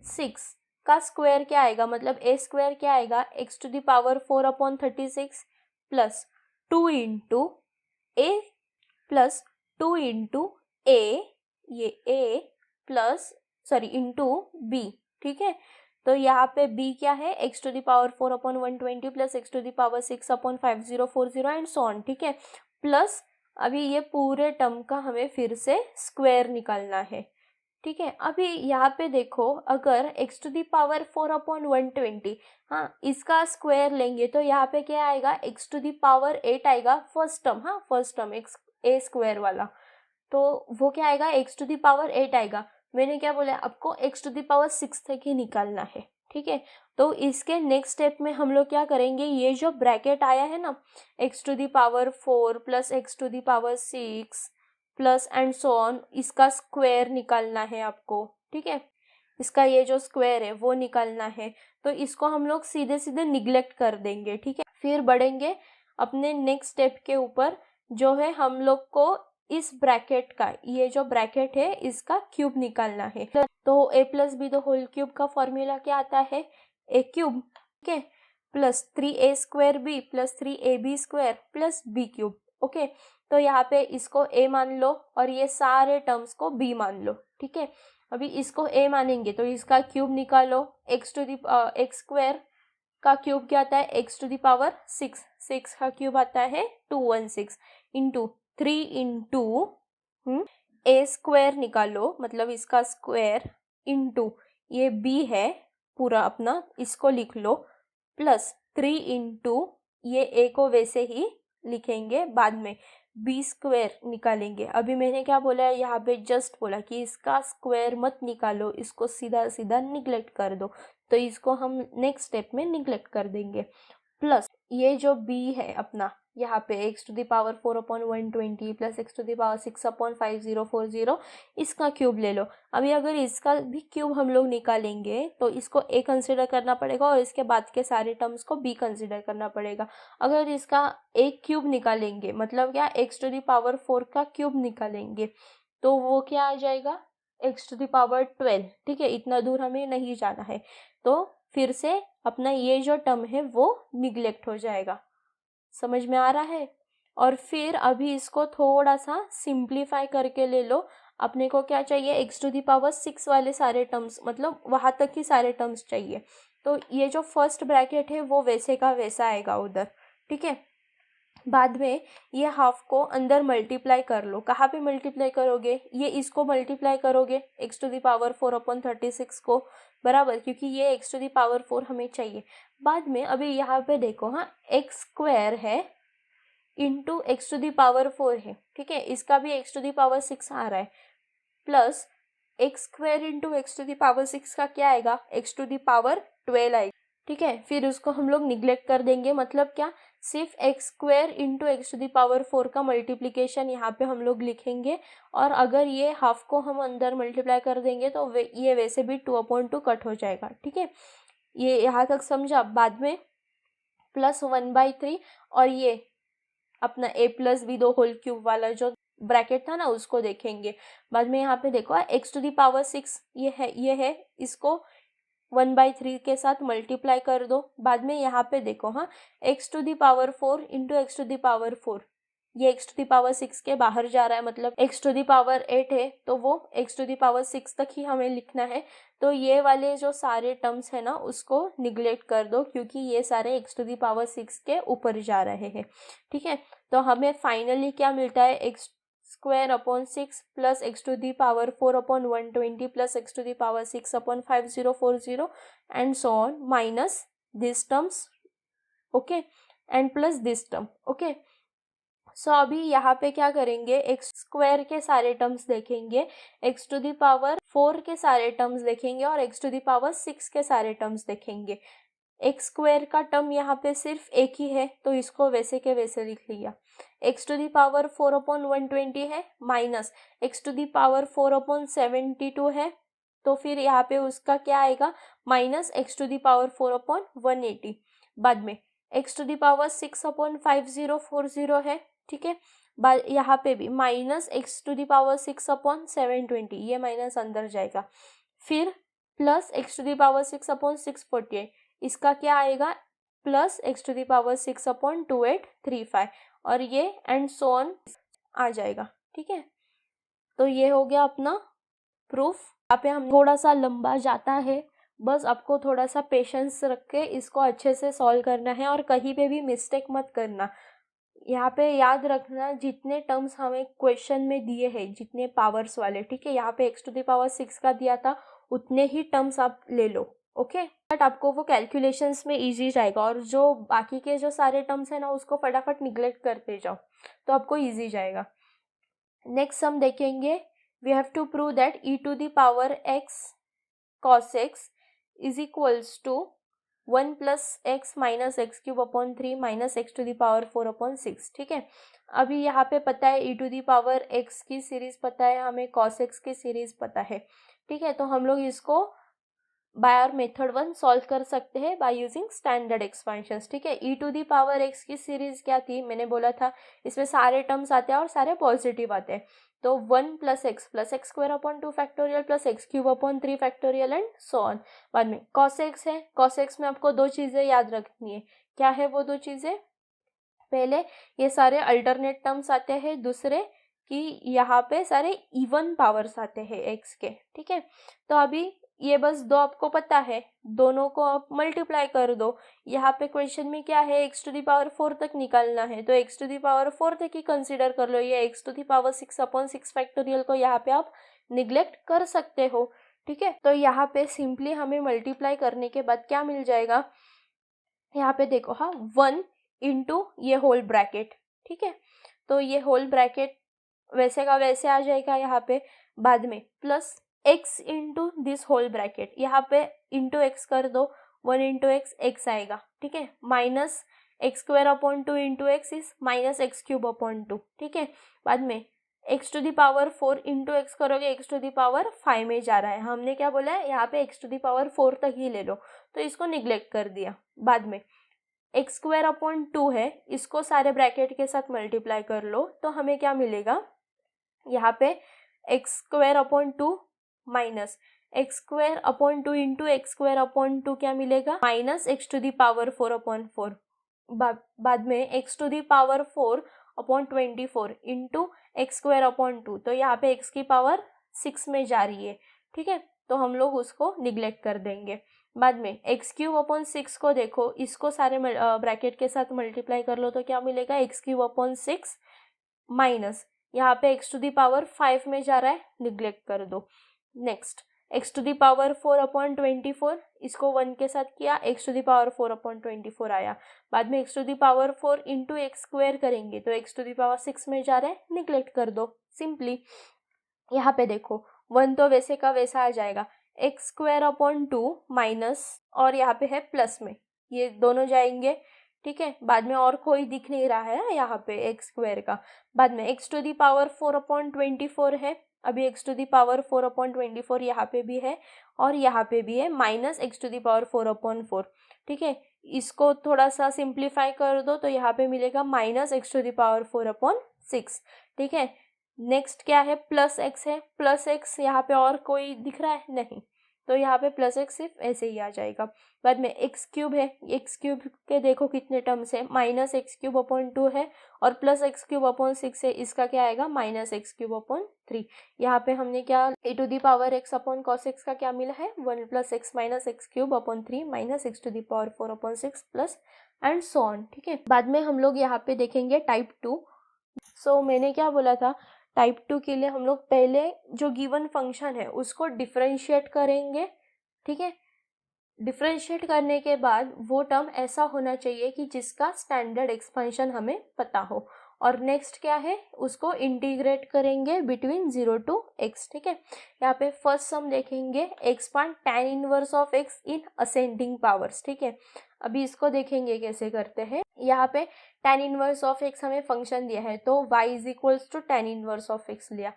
6 का स्क्वायर क्या आएगा, मतलब a स्क्वायर क्या आएगा, x to the power 4 upon 36 plus 2 into a plus 2 into a, ये a plus sorry into b, ठीक है। तो यहाँ पे b क्या है, x to the power 4 upon 120 plus x to the power 6 upon 5040 and so on, ठीक है। प्लस अभी ये पूरे टर्म का हमें फिर से स्क्वायर निकालना है, ठीक है। अभी यहाँ पे देखो, अगर x to the power 4 upon 120, हाँ इसका स्क्वायर लेंगे तो यहाँ पे क्या आएगा, x टू द पावर 8 आएगा फर्स्ट टर्म, हाँ first term x a square वाला, तो वो क्या आएगा, x टू द पावर 8 आएगा। मैंने क्या बोला आपको, x टू द पावर 6 तक ही निकालना है, ठीक है। तो इसके नेक्स्ट स्टेप में हम लोग क्या करेंगे, ये जो ब्रैकेट आया है ना, x to the power 4 plus x to the power 6 plus and so on, इसका स्क्वायर निकालना है आपको, ठीक है। इसका ये जो स्क्वायर है वो निकालना है, तो इसको हम लोग सीधे सीधे निग्लेक्ट कर देंगे, ठीक है। फिर बढ़ेंगे अपने नेक्स्ट स्टेप के ऊपर, जो है हम लोग को इस ब्रैकेट का, ये जो ब्रैकेट है इसका क्यूब निकालना है। तो a plus b the whole cube का फॉर्मूला क्या आता है, a क्यूब, ठीक है, plus 3a square b plus 3ab square plus b cube, okay. तो यहाँ पे इसको a मान लो और ये सारे टर्म्स को b मान लो, ठीक है। अभी इसको a मानेंगे तो इसका क्यूब निकालो, x to the x square का क्यूब क्या आता है, x टू द पावर 6 का क्यूब आता है 216 इंटू 3 इंटू a स्क्वायर निकालो, मतलब इसका स्क्वायर इंटू ये b है पूरा अपना, इसको लिख लो, प्लस 3 इंटू ये a को वैसे ही लिखेंगे, बाद में b स्क्वायर निकालेंगे। अभी मैंने क्या बोला है यहाँ पे, जस्ट बोला कि इसका स्क्वायर मत निकालो, इसको सीधा सीधा निग्लेक्ट कर दो, तो इसको हम नेक्स्ट स्टेप में निग्लेक्ट कर देंगे। प्लस ये जो b है अपना, यहाँ पे x to the power 4 upon 120 plus x to the power 6 upon 5040, इसका क्यूब ले लो। अभी अगर इसका भी क्यूब हम लोग निकालेंगे तो इसको a कंसिडर करना पड़ेगा और इसके बाद के सारे टर्म्स को b कंसिडर करना पड़ेगा। अगर इसका एक क्यूब निकालेंगे, मतलब क्या, x टू द पावर 4 का क्यूब निकालेंगे, तो वो क्या आ जाएगा, x टू द पावर 12, ठीक है। इतना दूर हमें नहीं जाना है, तो फिर से अपना ये जो टर्म है वो निग्लेक्ट हो जाएगा, समझ में आ रहा है। और फिर अभी इसको थोड़ा सा सिंप्लीफाई करके ले लो, अपने को क्या चाहिए, x टू द पावर 6 वाले सारे टर्म्स, मतलब वहां तक ही सारे टर्म्स चाहिए। तो ये जो फर्स्ट ब्रैकेट है वो वैसे का वैसा आएगा उधर, ठीक है। बाद में ये हाफ को अंदर मल्टीप्लाई कर लो, कहाँ पे मल्टीप्लाई करोगे, ये इसको मल्टीप्लाई करोगे x to the power 4 upon 36 को, बराबर, क्योंकि ये x टू द पावर 4 हमें चाहिए। बाद में अभी यहाँ पे देखो, हाँ x स्क्वायर है into x to the power 4 है, ठीक है, इसका भी x टू द पावर 6 आ रहा है, plus x square into x to the power 6 का क्या आएगा, x टू द पावर 12 आएगा, ठीक है। फिर उसको हम लोग निग्लेक्ट कर देंगे, मतलब क्या, सिर्फ x square into x to the power 4 का मल्टीप्लीकेशन यहाँ पे हम लोग लिखेंगे, और अगर ये हाफ को हम अंदर मल्टीप्लाई कर देंगे तो ये वैसे भी 2/2 कट हो जाएगा, ठीक है। ये यहाँ तक समझा। बाद में प्लस 1/3 और ये अपना a प्लस बी दो होल क्यूब वाला जो ब्रैकेट था ना, उसको देखेंगे। बाद में यहाँ पे देखो x टू द पावर 6 ये है, इसको 1/3 के साथ मल्टीप्लाई कर दो। बाद में यहाँ पे देखो, हाँ x to the power 4 into x to the power 4, ये x टू द पावर 6 के बाहर जा रहा है, मतलब x टू द पावर 8 है, तो वो x टू द पावर 6 तक ही हमें लिखना है। तो ये वाले जो सारे टर्म्स है ना, उसको निग्लेक्ट कर दो, क्योंकि ये सारे x टू द पावर 6 के ऊपर जा रहे हैं, ठीक है। तो हमें फाइनली क्या मिलता है, x square upon 6 plus x to the power 4 upon 120 plus x to the power 6 upon 5040 and so on, minus this terms, okay, and plus this term, okay. So अभी यहाँ पे क्या करेंगे, एक्स स्क्वायर के सारे टर्म्स देखेंगे, x to the power 4 के सारे टर्म्स देखेंगे और एक्स टू द पावर 6 के सारे टर्म्स देखेंगे। एक्स स्क्वायर का टर्म यहाँ पे सिर्फ एक ही है, तो इसको वैसे के वैसे लिख लिया। X to the power 4 upon 120 है, minus x to the power 4 upon 72 है, तो फिर यहाँ पे उसका क्या आएगा, minus x to the power 4 upon 180। बाद में x to the power 6 upon 5040 है, ठीक है। यहाँ पे भी minus x to the power 6 upon 720, ये माइनस अंदर जाएगा। फिर plus x to the power 6 upon 648, इसका क्या आएगा, plus x to the power 6 upon 2835, और ये एंड सो ऑन आ जाएगा, ठीक है। तो ये हो गया अपना प्रूफ। यहाँ पे हम थोड़ा सा लंबा जाता है, बस आपको थोड़ा सा पेशेंस रख के इसको अच्छे से सॉल्व करना है और कहीं पे भी मिस्टेक मत करना। यहाँ पे याद रखना जितने टर्म्स हमें क्वेश्चन में दिए हैं, जितने पावर्स वाले, ठीक है, यहाँ पे एक्स टू द पावर 6 का दिया था, उतने ही टर्म्स आप ले लो, ओके। बट आपको वो कैलकुलेशंस में इजी जाएगा, और जो बाकी के जो सारे टर्म्स है ना उसको फटाफट निग्लेक्ट करते जाओ तो आपको इजी जाएगा। नेक्स्ट हम देखेंगे, we have to prove that e to the power x cos x is equals to 1 plus x minus x cube upon 3 minus x to the power 4 upon 6, ठीक है। अभी यहाँ पे पता है e to the power x की series पता है, हमें cos x की सीरीज पता है, ठीक है। तो हम लोग इसको बाय आवर मेथड 1 सॉल्व कर सकते हैं बाय यूजिंग स्टैंडर्ड एक्सपेंशंस, ठीक है। e to the power x की सीरीज क्या थी, मैंने बोला था इसमें सारे टर्म्स आते हैं और सारे पॉजिटिव आते हैं। तो 1 plus x square upon 2 factorial plus x cube upon 3 factorial and so on. बाद में cos x है, cos x में आपको दो चीजें याद रखनी है। क्या है वो दो चीजें, पहले ये सारे अल्टरनेट टर्म्स आते हैं, दूसरे कि यहाँ पे सारे इवन पावर्स आते हैं x के, ठीक है। तो अभी ये बस दो आपको पता है, दोनों को आप मल्टीप्लाई कर दो। यहाँ पे क्वेश्चन में क्या है, एक्स टू दी पावर 4 तक निकालना है, तो एक्स टू दी पावर 4 तक ही कंसीडर कर लो। ये x to the power 6 upon 6 factorial को यहाँ पे आप निग्लेक्ट कर सकते हो, ठीक है। तो यहाँ पे सिंपली हमें मल्टीप्लाई करने के बाद क्या मिल जाएगा, यहाँ पे देखो, हाँ, 1 इंटू ये होल ब्रैकेट, ठीक है। तो ये होल ब्रैकेट वैसे का वैसे आ जाएगा यहाँ पे। बाद में plus x into this whole bracket, यहाँ पे इंटू एक्स कर दो, 1 इंटू एक्स एक्स आएगा, ठीक है। Minus x square upon 2 into x is minus x cube upon 2, ठीक है। बाद में x to the power 4 into x करोगे, एक्स टू दी पावर 5 में जा रहा है, हमने क्या बोला है यहाँ पे एक्स टू दी पावर 4 तक ही ले लो, तो इसको निग्लेक्ट कर दिया। बाद में एक्स स्क्वायर अपॉन 2 है, इसको सारे ब्रैकेट के साथ मल्टीप्लाई कर लो, तो हमें क्या मिलेगा, यहाँ पे x square upon 2 minus x square upon 2 into x square upon 2 क्या मिलेगा, minus x to the power 4 upon 4। बाद में x to the power 4 upon 24 into x square upon 2, तो यहाँ पे एक्स की पावर 6 में जा रही है, ठीक है। तो हम लोग उसको निग्लेक्ट कर देंगे। बाद में एक्स क्यूब अपॉन 6 को देखो, इसको सारे ब्रैकेट के साथ मल्टीप्लाई कर लो, तो क्या मिलेगा, एक्स क्यूब अपॉन 6 माइनस यहाँ पे एक्स टू दी पावर 5 में जा रहा है, निग्लेक्ट कर दो। Next x to the power 4 upon 24, इसको 1 के साथ किया, x to the power 4 upon 24 आया। बाद में x to the power 4 into x square करेंगे, तो एक्स टू दी पावर 6 में जा रहा है, निग्लेक्ट कर दो सिंपली। यहाँ पे देखो 1 तो वैसे का वैसा आ जाएगा, एक्स स्क्वायर अपॉन 2 माइनस, और यहाँ पे है प्लस में, ये दोनों जाएंगे, ठीक है। बाद में और कोई दिख नहीं रहा है यहाँ पे एक्स स्क्वायर का। बाद में x to the power 4 upon 24 है, अभी x to the power 4 upon 24 यहाँ पे भी है और यहाँ पे भी है, minus x to the power 4 upon 4, ठीक है। इसको थोड़ा सा सिंप्लीफाई कर दो, तो यहाँ पे मिलेगा minus x to the power 4 upon 6, ठीक है। नेक्स्ट क्या है, प्लस एक्स है, प्लस एक्स यहाँ पे और कोई दिख रहा है नहीं, तो यहाँ पे प्लस एक्स सिर्फ ऐसे ही आ जाएगा। बाद में एक्स क्यूब है, एक्स क्यूब के देखो कितने टर्म्स है, माइनस एक्स क्यूब अपॉन 2 है और प्लस एक्स क्यूब अपॉन 6 है, इसका क्या आएगा, माइनस एक्स क्यूब अपॉन 3। यहाँ पे हमने क्या, e to the power x upon cos x का क्या मिला है, 1 plus x minus x cube upon 3 minus x to the power 4 upon 6 plus and so on, ठीक है। बाद में हम लोग यहाँ पे देखेंगे टाइप 2। सो मैंने क्या बोला था, टाइप 2 के लिए हम लोग पहले जो गिवन फंक्शन है उसको डिफरेंशिएट करेंगे, ठीक है। डिफरेंशिएट करने के बाद वो टर्म ऐसा होना चाहिए कि जिसका स्टैंडर्ड एक्सपेंशन हमें पता हो, और नेक्स्ट क्या है, उसको इंटीग्रेट करेंगे बिटवीन 0 to x, ठीक है। यहाँ पे फर्स्ट हम देखेंगे expand tan inverse of x in ascending powers, ठीक है। अभी इसको देखेंगे कैसे करते हैं। यहाँ पे tan इनवर्स ऑफ x हमें फंक्शन दिया है, तो y is equals to tan inverse of x लिया,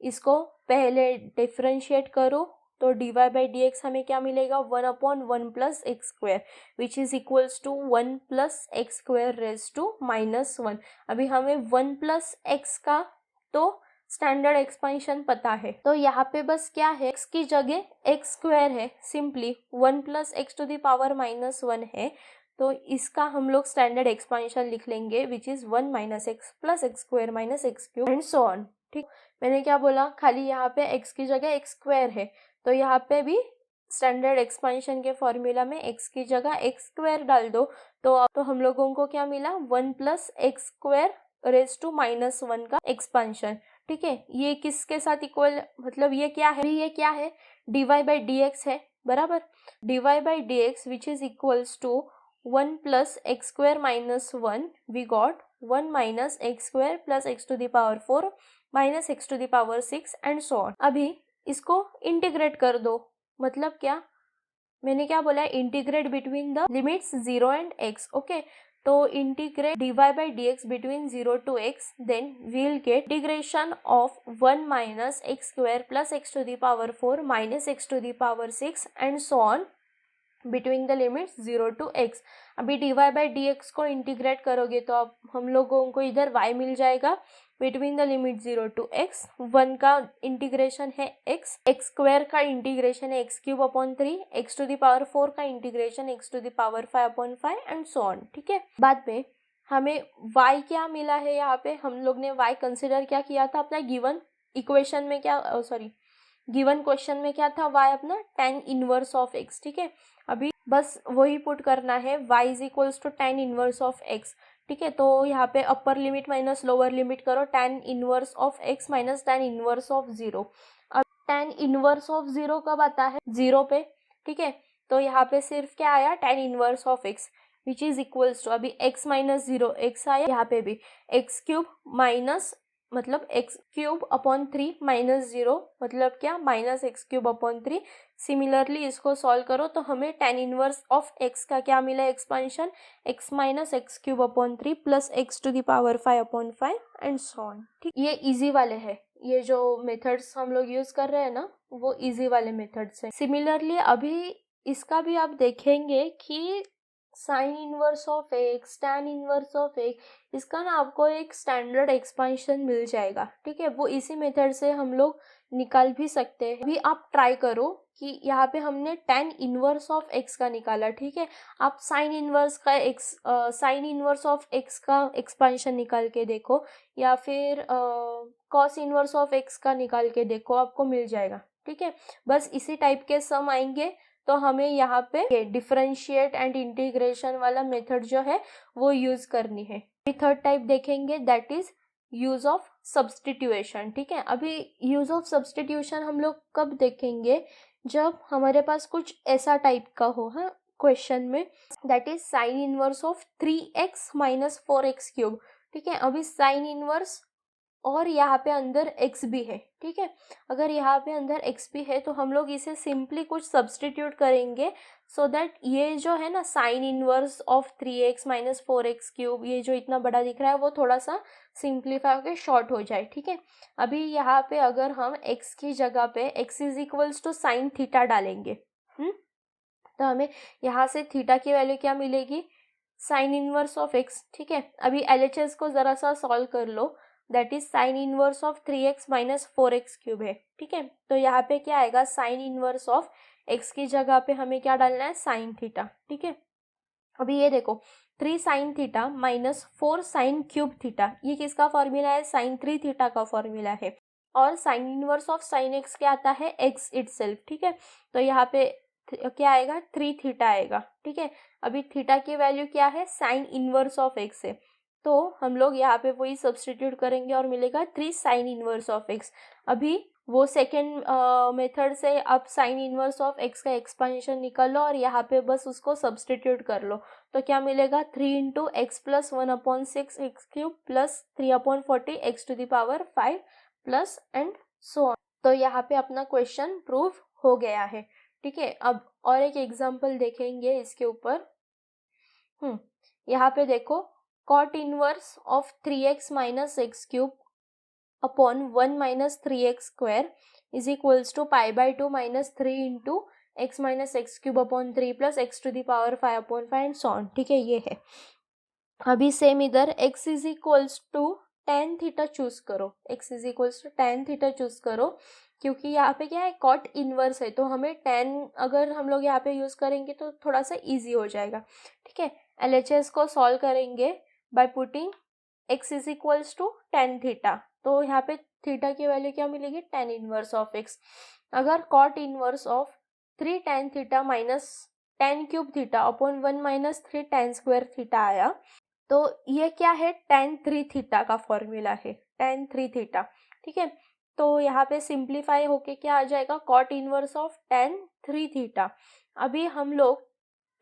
इसको पहले डिफरेंशिएट करो तो dy बाई डी एक्स हमें क्या मिलेगा 1/1 plus x square which is equals to 1 plus x square raise to -1। अभी हमें 1 प्लस एक्स का तो स्टैंडर्ड एक्सपेंशन पता है, तो यहाँ पे बस क्या है x की जगह एक्स स्क्वायर है, simply 1 plus x to the power -1 है, तो इसका हम लोग स्टैंडर्ड एक्सपेंशन लिख लेंगे which is 1 minus x plus x square minus x cube and so on. ठीक, मैंने क्या बोला, खाली यहाँ पे x की जगह एक्स स्क्वायर है, तो यहाँ पे भी स्टैंडर्ड एक्सपेंशन के फॉर्मूला में x की जगह एक्स स्क्वायर डाल दो, तो हम लोगों को क्या मिला 1 plus x square raise to -1 का एक्सपेंशन। ठीक है, ये किसके साथ इक्वल, मतलब ये क्या है dy बाई डी एक्स है, बराबर, dy by D x which is equals to 1 plus x square -1 we got 1 minus x square plus x to the power 4 minus x to the power 6 and so on. अभी इसको integrate कर दो, मतलब क्या, मैंने क्या बोला, integrate between the limits 0 and x। Okay, तो integrate dy by D x between 0 to x, then we'll get integration of 1 minus x square plus x to the power 4 minus x to the power 6 and so on between the limits 0 to x। अभी dy by D x को integrate करोगे तो अब हम लोगों को इधर y मिल जाएगा between the limit 0 to x, 1 का इंटीग्रेशन है x स्क्वायर का इंटीग्रेशन है x cube upon 3, x to the power 4 का integration x to the power 5 upon 5 and so on. ठीक है, बाद में हमें y क्या मिला है, यहाँ पे हम लोग ने y कंसिडर क्या किया था अपना गिवन इक्वेशन में, क्या गिवन क्वेश्चन में क्या था, y अपना tan इनवर्स ऑफ x। ठीक है, अभी बस वही पुट करना है, y is equals to tan inverse of x। ठीक है, तो यहाँ पे upper limit minus lower limit करो, tan inverse of x minus tan inverse of 0। अब tan इनवर्स ऑफ 0 कब आता है, 0 पे। ठीक है, तो यहाँ पे सिर्फ क्या आया tan inverse of x which is equals to, अभी x माइनस 0 x आया, यहाँ पे भी एक्स क्यूब माइनस, मतलब एक्स क्यूब अपॉन 3 माइनस 0, मतलब क्या, minus x cube upon 3। Similarly इसको सॉल्व करो तो हमें tan इनवर्स ऑफ x का क्या मिला expansion, x minus x cube upon 3 plus x to the power 5 upon 5 and so on. ठीक, ये इजी वाले हैं, ये जो मेथड्स हम लोग यूज कर रहे हैं ना वो इजी वाले मेथड्स हैं। सिमिलरली अभी इसका भी आप देखेंगे कि sign inverse of x, tan inverse of x, इसका ना आपको एक स्टैंडर्ड एक्सपेंशन मिल जाएगा। ठीक है, वो इसी मेथड से हम लोग निकाल भी सकते हैं। अभी आप ट्राई करो कि यहाँ पे हमने टैन इनवर्स ऑफ एक्स का निकाला, ठीक है, आप साइन इनवर्स का साइन इनवर्स ऑफ एक्स का एक्सपेंशन निकाल के देखो, या फिर कॉस इनवर्स ऑफ एक्स का निकाल के देखो, आपको मिल जाएगा। ठीक है, बस इसी टाइप के सम आएंगे तो हमें यहाँ पे डिफरेंशिएट एंड इंटीग्रेशन वाला मेथड जो है वो यूज करनी है। थर्ड टाइप देखेंगे that is use of substitution. ठीक है, अभी यूज ऑफ सब्स्टिट्यूशन हम लोग कब देखेंगे, जब हमारे पास कुछ ऐसा टाइप का हो, हाँ, क्वेश्चन में, that is sine inverse of 3x minus 4x cube. ठीक है, अभी साइन इनवर्स और यहाँ पे अंदर x भी है। ठीक है, अगर यहाँ पे अंदर x भी है तो हम लोग इसे सिंपली कुछ सब्स्टिट्यूट करेंगे सो दैट ये जो है ना sign inverse of 3x minus 4x cube, ये जो इतना बड़ा दिख रहा है वो थोड़ा सा सिंप्लीफाई होकर शॉर्ट हो जाए। ठीक है, अभी यहाँ पे अगर हम x की जगह पे x is equals to sine theta डालेंगे, तो हमें यहाँ से थीटा की वैल्यू क्या मिलेगी, साइन इनवर्स ऑफ x। ठीक है, अभी LHS को जरा सा सॉल्व कर लो, that is sine inverse of 3x minus 4x cube है। ठीक है, तो यहाँ पे क्या आएगा, साइन इनवर्स ऑफ x की जगह पे हमें क्या डालना है, साइन थीटा। ठीक है, अभी ये देखो 3 sine theta minus 4 sine cube theta, ये किसका फॉर्मूला है, साइन 3 थीटा का फॉर्मूला है, और sign inverse of sine x क्या आता है, x इटसेल्फ। ठीक है, तो यहाँ पे क्या आएगा, 3 थीटा आएगा। ठीक है, अभी थीटा की वैल्यू क्या है, साइन इनवर्स ऑफ x है, तो हम लोग यहाँ पे वही सब्स्टिट्यूट करेंगे और मिलेगा 3 साइन इनवर्स ऑफ x। अभी वो सेकेंड मेथड से आप साइन इनवर्स ऑफ x का एक्सपेंशन निकालो और यहाँ पे बस उसको सब्स्टिट्यूट कर लो, तो क्या मिलेगा, 3 into x plus 1/6 x cube plus 3/40 x to the power 5 plus and so on. तो यहाँ पे अपना क्वेश्चन प्रूव हो गया है। ठीक है, अब और एक एग्जाम्पल देखेंगे इसके ऊपर। यहाँ पे देखो, cot inverse of 3x minus x cube upon 1 minus 3x square is equals to pi by 2 minus 3 into x minus x cube upon 3 plus x to the power 5 upon 5 and so on. ठीक है, ये है। अभी same इधर x is equals to tan theta choose करो, x is equals to tan theta choose करो, क्योंकि यहाँ पे क्या है, कॉट इनवर्स है, तो हमें टेन अगर हम लोग यहाँ पे यूज करेंगे तो थोड़ा सा इजी हो जाएगा। ठीक है, LHS को सॉल्व करेंगे by putting x is equals to tan theta, तो यहाँ पे थीटा की वैल्यू क्या मिलेगी, टेन इनवर्स ऑफ x। अगर cot inverse of 3 tan theta minus tan cube theta upon 1 minus 3 tan square theta आया, तो ये क्या है, टेन 3 थीटा का फॉर्मूला है, टेन 3 थीटा। ठीक है, तो यहाँ पे सिंप्लीफाई होके क्या आ जाएगा, cot inverse of tan 3 theta. अभी हम लोग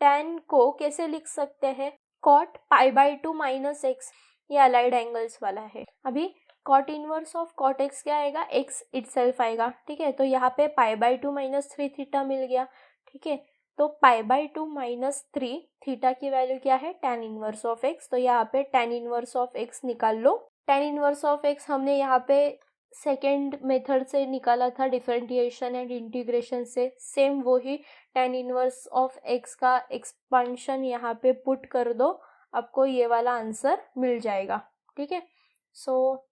टेन को कैसे लिख सकते हैं, cot pi by 2 minus x, ये अलाइड एंगल्स वाला है। अभी cot inverse of cot x क्या आएगा, एक्स इटसेल्फ आएगा। ठीक है, तो यहाँ पे पाई बाई 2 माइनस 3 थीटा मिल गया। ठीक है, तो पाई बाई 2 माइनस 3 थीटा की वैल्यू क्या है, टेन इनवर्स ऑफ एक्स, तो यहाँ पे टेन इनवर्स ऑफ एक्स निकाल लो। टेन इनवर्स ऑफ एक्स हमने यहाँ पे सेकेंड मेथड से निकाला था, डिफरेंटिएशन एंड इंटीग्रेशन से, सेम वही टेन इनवर्स ऑफ एक्स का एक्सपांशन यहाँ पे पुट कर दो, आपको ये वाला आंसर मिल जाएगा। ठीक है, सो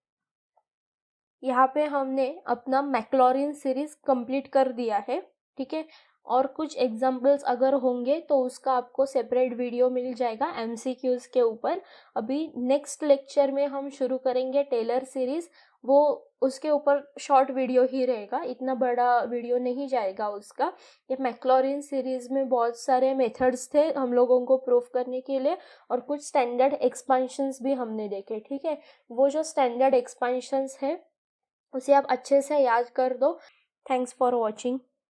यहाँ पे हमने अपना मैक्लॉरिन सीरीज कंप्लीट कर दिया है। ठीक है, और कुछ एग्जाम्पल्स अगर होंगे तो उसका आपको सेपरेट वीडियो मिल जाएगा MCQs के ऊपर। अभी नेक्स्ट लेक्चर में हम शुरू करेंगे टेलर सीरीज, वो उसके ऊपर शॉर्ट वीडियो ही रहेगा, इतना बड़ा वीडियो नहीं जाएगा उसका। ये मैक्लॉरिन सीरीज में बहुत सारे मेथड्स थे हम लोगों को प्रूफ करने के लिए, और कुछ स्टैंडर्ड एक्सपांशंस भी हमने देखे। ठीक है, वो जो स्टैंडर्ड एक्सपांशंस हैं उसे आप अच्छे से याद कर दो। Thanks for watching.